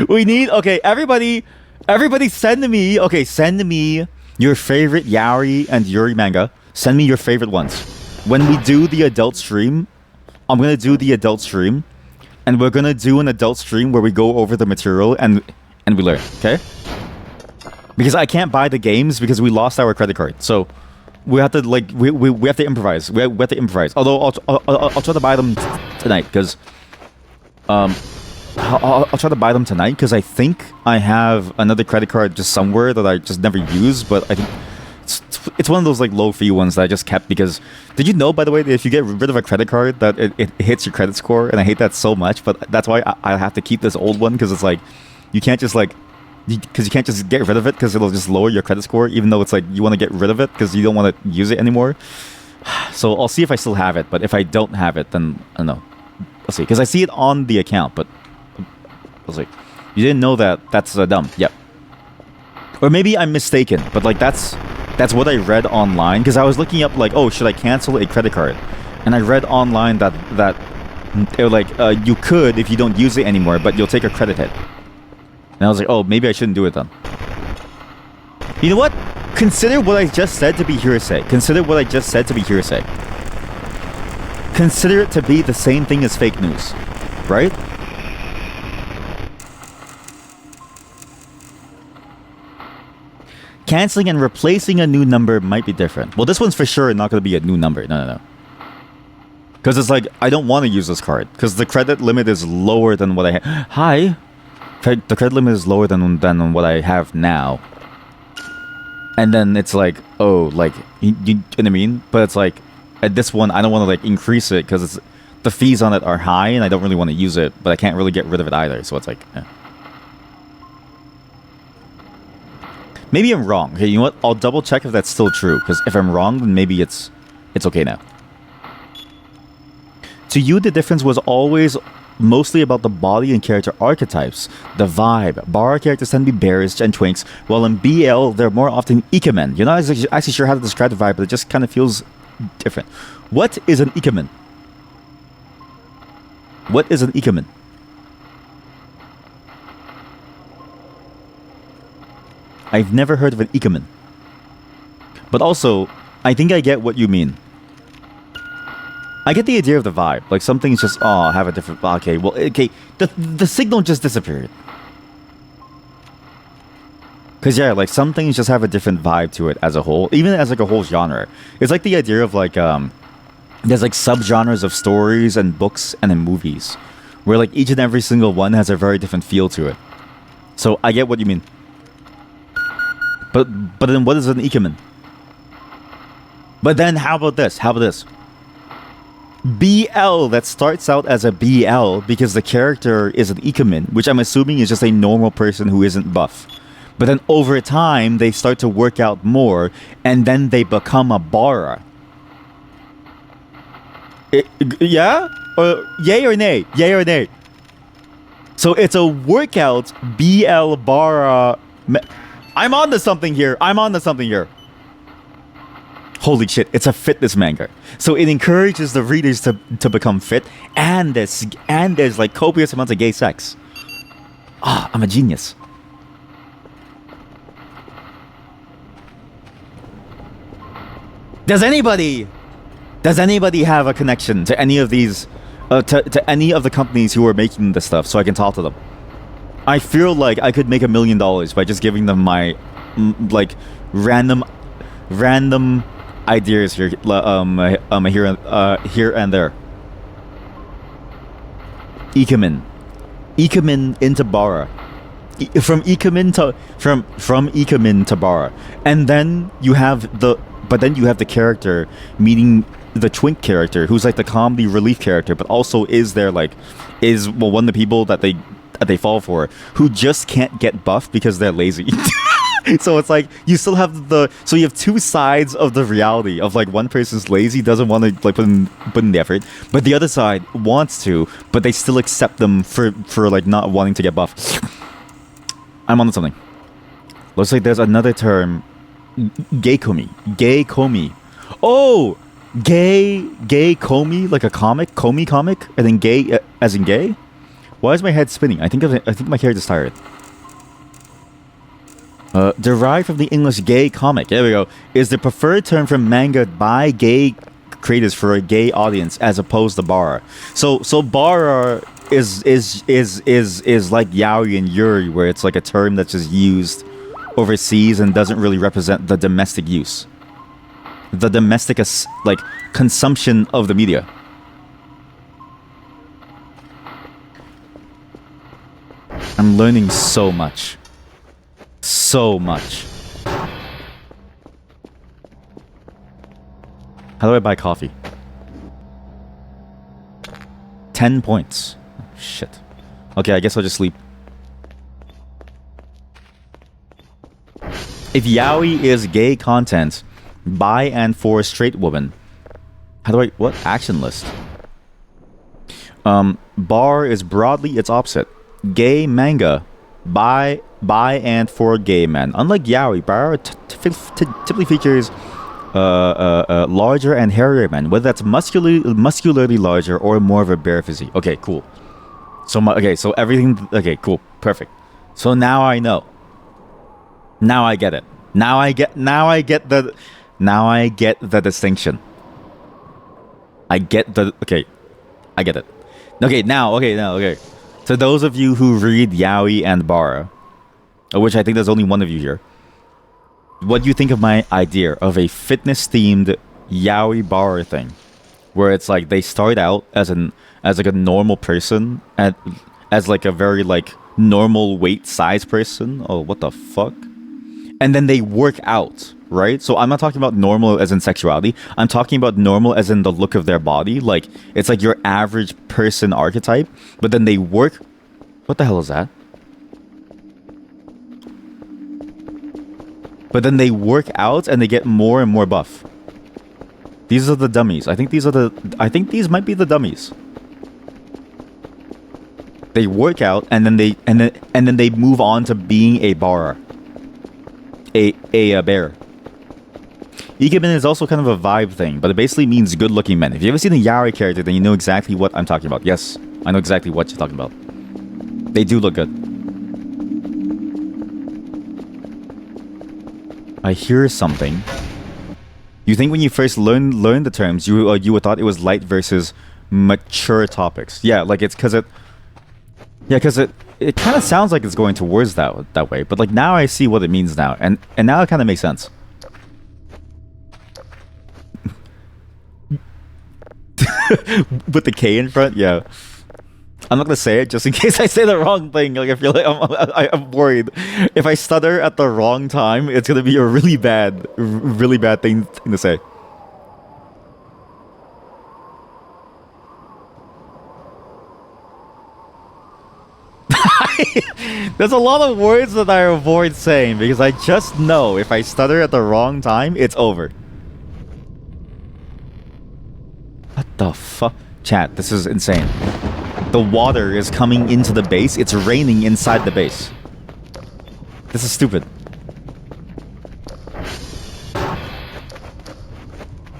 We need. Okay, everybody, send me. Okay, send me your favorite Yaoi and Yuri manga. Send me your favorite ones. When we do the adult stream, I'm gonna do the adult stream, and we're gonna do an adult stream where we go over the material and we learn. Okay. Because I can't buy the games because we lost our credit card. So we have to like we have to improvise. We have to improvise. Although I'll try to buy them tonight because I'll try to buy them tonight because I think I have another credit card just somewhere that I just never use. But I think it's one of those like low fee ones that I just kept because did you know, by the way, that if you get rid of a credit card that it hits your credit score, and I hate that so much. But that's why I have to keep this old one because it's like you can't just like. Because you can't just get rid of it because it'll just lower your credit score, even though it's like you want to get rid of it because you don't want to use it anymore. So I'll see if I still have it, but if I don't have it, then I don't know. Let's see, because I see it on the account, but let's see. You didn't know that? That's dumb. Yep. Or maybe I'm mistaken, but like that's what I read online because I was looking up like, oh, should I cancel a credit card? And I read online that it was like you could if you don't use it anymore, but you'll take a credit hit. And I was like, oh, maybe I shouldn't do it then. You know what? Consider what I just said to be hearsay. Consider what I just said to be hearsay. Consider it to be the same thing as fake news. Right? Canceling and replacing a new number might be different. Well, this one's for sure not going to be a new number. No. Because it's like, I don't want to use this card. Because the credit limit is lower than what I have. Hi! The credit limit is lower than what I have now. And then it's like, oh, like, you know what I mean? But it's like, at this one, I don't want to, like, increase it because the fees on it are high and I don't really want to use it, but I can't really get rid of it either. So it's like, eh. Maybe I'm wrong. Okay, you know what? I'll double check if that's still true. Because if I'm wrong, then maybe it's okay now. To you, the difference was always mostly about the body and character archetypes, the vibe. Bar characters tend to be bearish and twinks, while in BL, they're more often ikemen. You're not actually sure how to describe the vibe, but it just kind of feels different. What is an ikemen? What is an ikemen? I've never heard of an ikemen. But also, I think I get what you mean. I get the idea of the vibe. Like, something's just, oh, have a different... Okay, well, okay. The signal just disappeared. Because, yeah, like, some things just have a different vibe to it as a whole. Even as, like, a whole genre. It's like the idea of, like, there's, like, subgenres of stories and books and in movies. Where, like, each and every single one has a very different feel to it. So, I get what you mean. But then what is an ikemen? But then, how about this? How about this? BL that starts out as a BL because the character is an ikemen, which I'm assuming is just a normal person who isn't buff. But then over time, they start to work out more, and then they become a bara. Yeah? Yay or nay? Yay or nay? So it's a workout BL bara... I'm on to something here. Holy shit, it's a fitness manga. So it encourages the readers to become fit, and there's like copious amounts of gay sex. Ah, I'm a genius. Does anybody have a connection to any of these, to any of the companies who are making this stuff so I can talk to them? I feel like I could make $1 million by just giving them my, like, random ideas here, here and there. Ikemen into bara, from ikemen to bara, and then you have the character meeting the twink character, who's like the comedy relief character, but also is one of the people that they fall for, who just can't get buff because they're lazy. So it's like you still have so you have two sides of the reality of like one person's lazy, doesn't want to like put in the effort, but the other side wants to, but they still accept them for like not wanting to get buff. I'm on something. Looks like there's another term Gay Komi. Gay Komi. Oh! Gay Komi, like a comic? Komi comic? And then gay, as in gay? Why is my head spinning? I think my character's tired. Derived from the English gay comic. There we go. Is the preferred term for manga by gay creators for a gay audience as opposed to bara. So bara is like yaoi and yuri, where it's like a term that's just used overseas and doesn't really represent the domestic use. The domestic like consumption of the media. I'm learning so much. So much. How do I buy coffee? 10 points. Oh, shit. Okay, I guess I'll just sleep. If yaoi is gay content by and for straight women, how do I... What? Action list. Bar is broadly its opposite. Gay manga by and for gay men. Unlike yaoi, bar typically features larger and hairier men, whether that's muscularly larger or more of a bare physique. Okay, cool. So everything... Okay, cool. Perfect. So now I know. Now I get it. Now I get the distinction. I get the... Okay. I get it. Okay. So those of you who read yaoi and bara, which I think there's only one of you here, what do you think of my idea of a fitness-themed yaoi bara thing? Where it's like they start out as like a normal person, and as like a very like normal weight size person. Oh, what the fuck? And then they work out, right? So I'm not talking about normal as in sexuality. I'm talking about normal as in the look of their body. Like, it's like your average person archetype. But then they work... What the hell is that? But then they work out and they get more and more buff. These are the dummies. I think these might be the dummies. They work out and then they move on to being a bara. A bear. Ikemen is also kind of a vibe thing, but it basically means good-looking men. If you ever seen a yaoi character, then you know exactly what I'm talking about. Yes, I know exactly what you're talking about. They do look good. I hear something. You think when you first learned the terms, you would thought it was light versus mature topics. Yeah, like it's because it... Yeah, because it kind of sounds like it's going towards that way, but like now I see what it means now, and now it kind of makes sense. With the K in front, yeah. I'm not gonna say it just in case I say the wrong thing. Like I feel like I'm worried. If I stutter at the wrong time, it's gonna be a really bad thing to say. There's a lot of words that I avoid saying because I just know if I stutter at the wrong time, it's over. What the fuck? Chat, this is insane. The water is coming into the base. It's raining inside the base. This is stupid.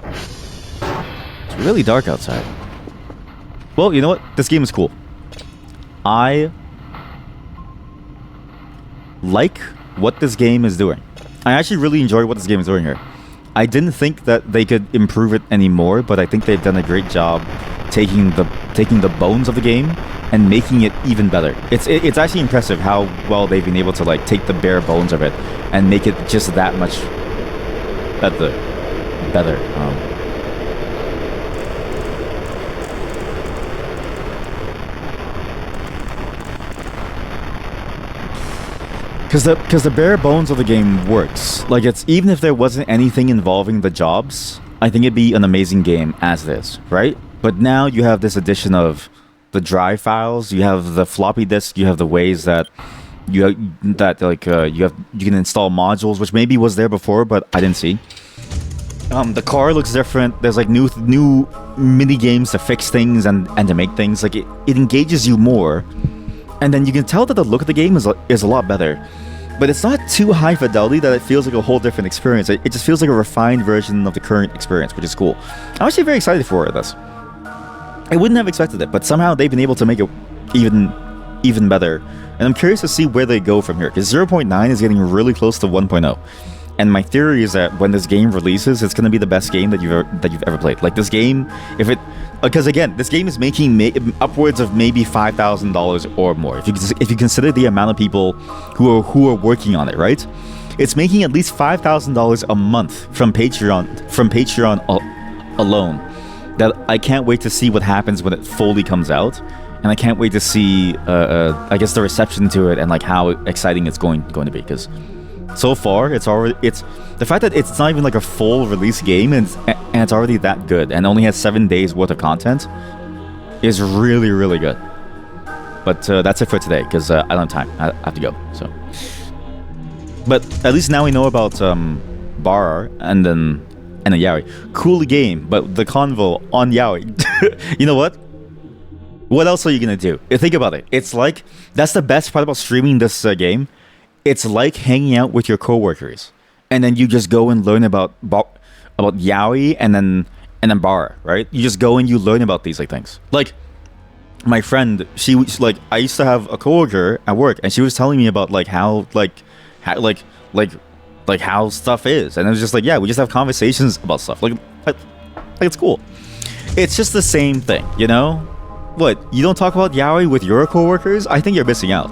It's really dark outside. Well, you know what? This game is cool. I like what this game is doing. I actually really enjoy what this game is doing here. I didn't think that they could improve it anymore, but I think they've done a great job taking the bones of the game and making it even better. It's actually impressive how well they've been able to like take the bare bones of it and make it just that much better. Because the bare bones of the game works. Like, it's even if there wasn't anything involving the jobs, I think it'd be an amazing game as it is, right? But now you have this addition of the drive files, you have the floppy disk, you have the ways that you can install modules, which maybe was there before, but I didn't see. The car looks different. There's like new mini games to fix things and to make things. Like it engages you more, and then you can tell that the look of the game is a lot better. but it's not too high fidelity that it feels like a whole different experience. It just feels like a refined version of the current experience, which is cool. I'm actually very excited for this. I wouldn't have expected it, but somehow they've been able to make it even better. And I'm curious to see where they go from here, because 0.9 is getting really close to 1.0. And my theory is that when this game releases, it's going to be the best game that you've ever played. Like this game, because again, this game is making upwards of maybe $5,000 or more. If you consider the amount of people who are working on it, right? It's making at least $5,000 a month from Patreon alone. That I can't wait to see what happens when it fully comes out, and I can't wait to see, I guess, the reception to it and like how exciting it's going to be. Because so far, it's the fact that it's not even like a full release game and it's already that good and only has 7 days worth of content is really, really good. But that's it for today, because I don't have time. I have to go. So, but at least now we know about Bar and the Yaoi. Cool game, but the convo on Yaoi. You know what? What else are you gonna do? Think about it. It's like, that's the best part about streaming this game. It's like hanging out with your coworkers, and then you just go and learn about Yaoi and then Bar, right? You just go and you learn about these like things. Like my friend, she was like, I used to have a coworker at work, and she was telling me about like how how stuff is, and it was just like, yeah, we just have conversations about stuff. Like it's cool. It's just the same thing, you know? What, you don't talk about Yaoi with your coworkers? I think you're missing out.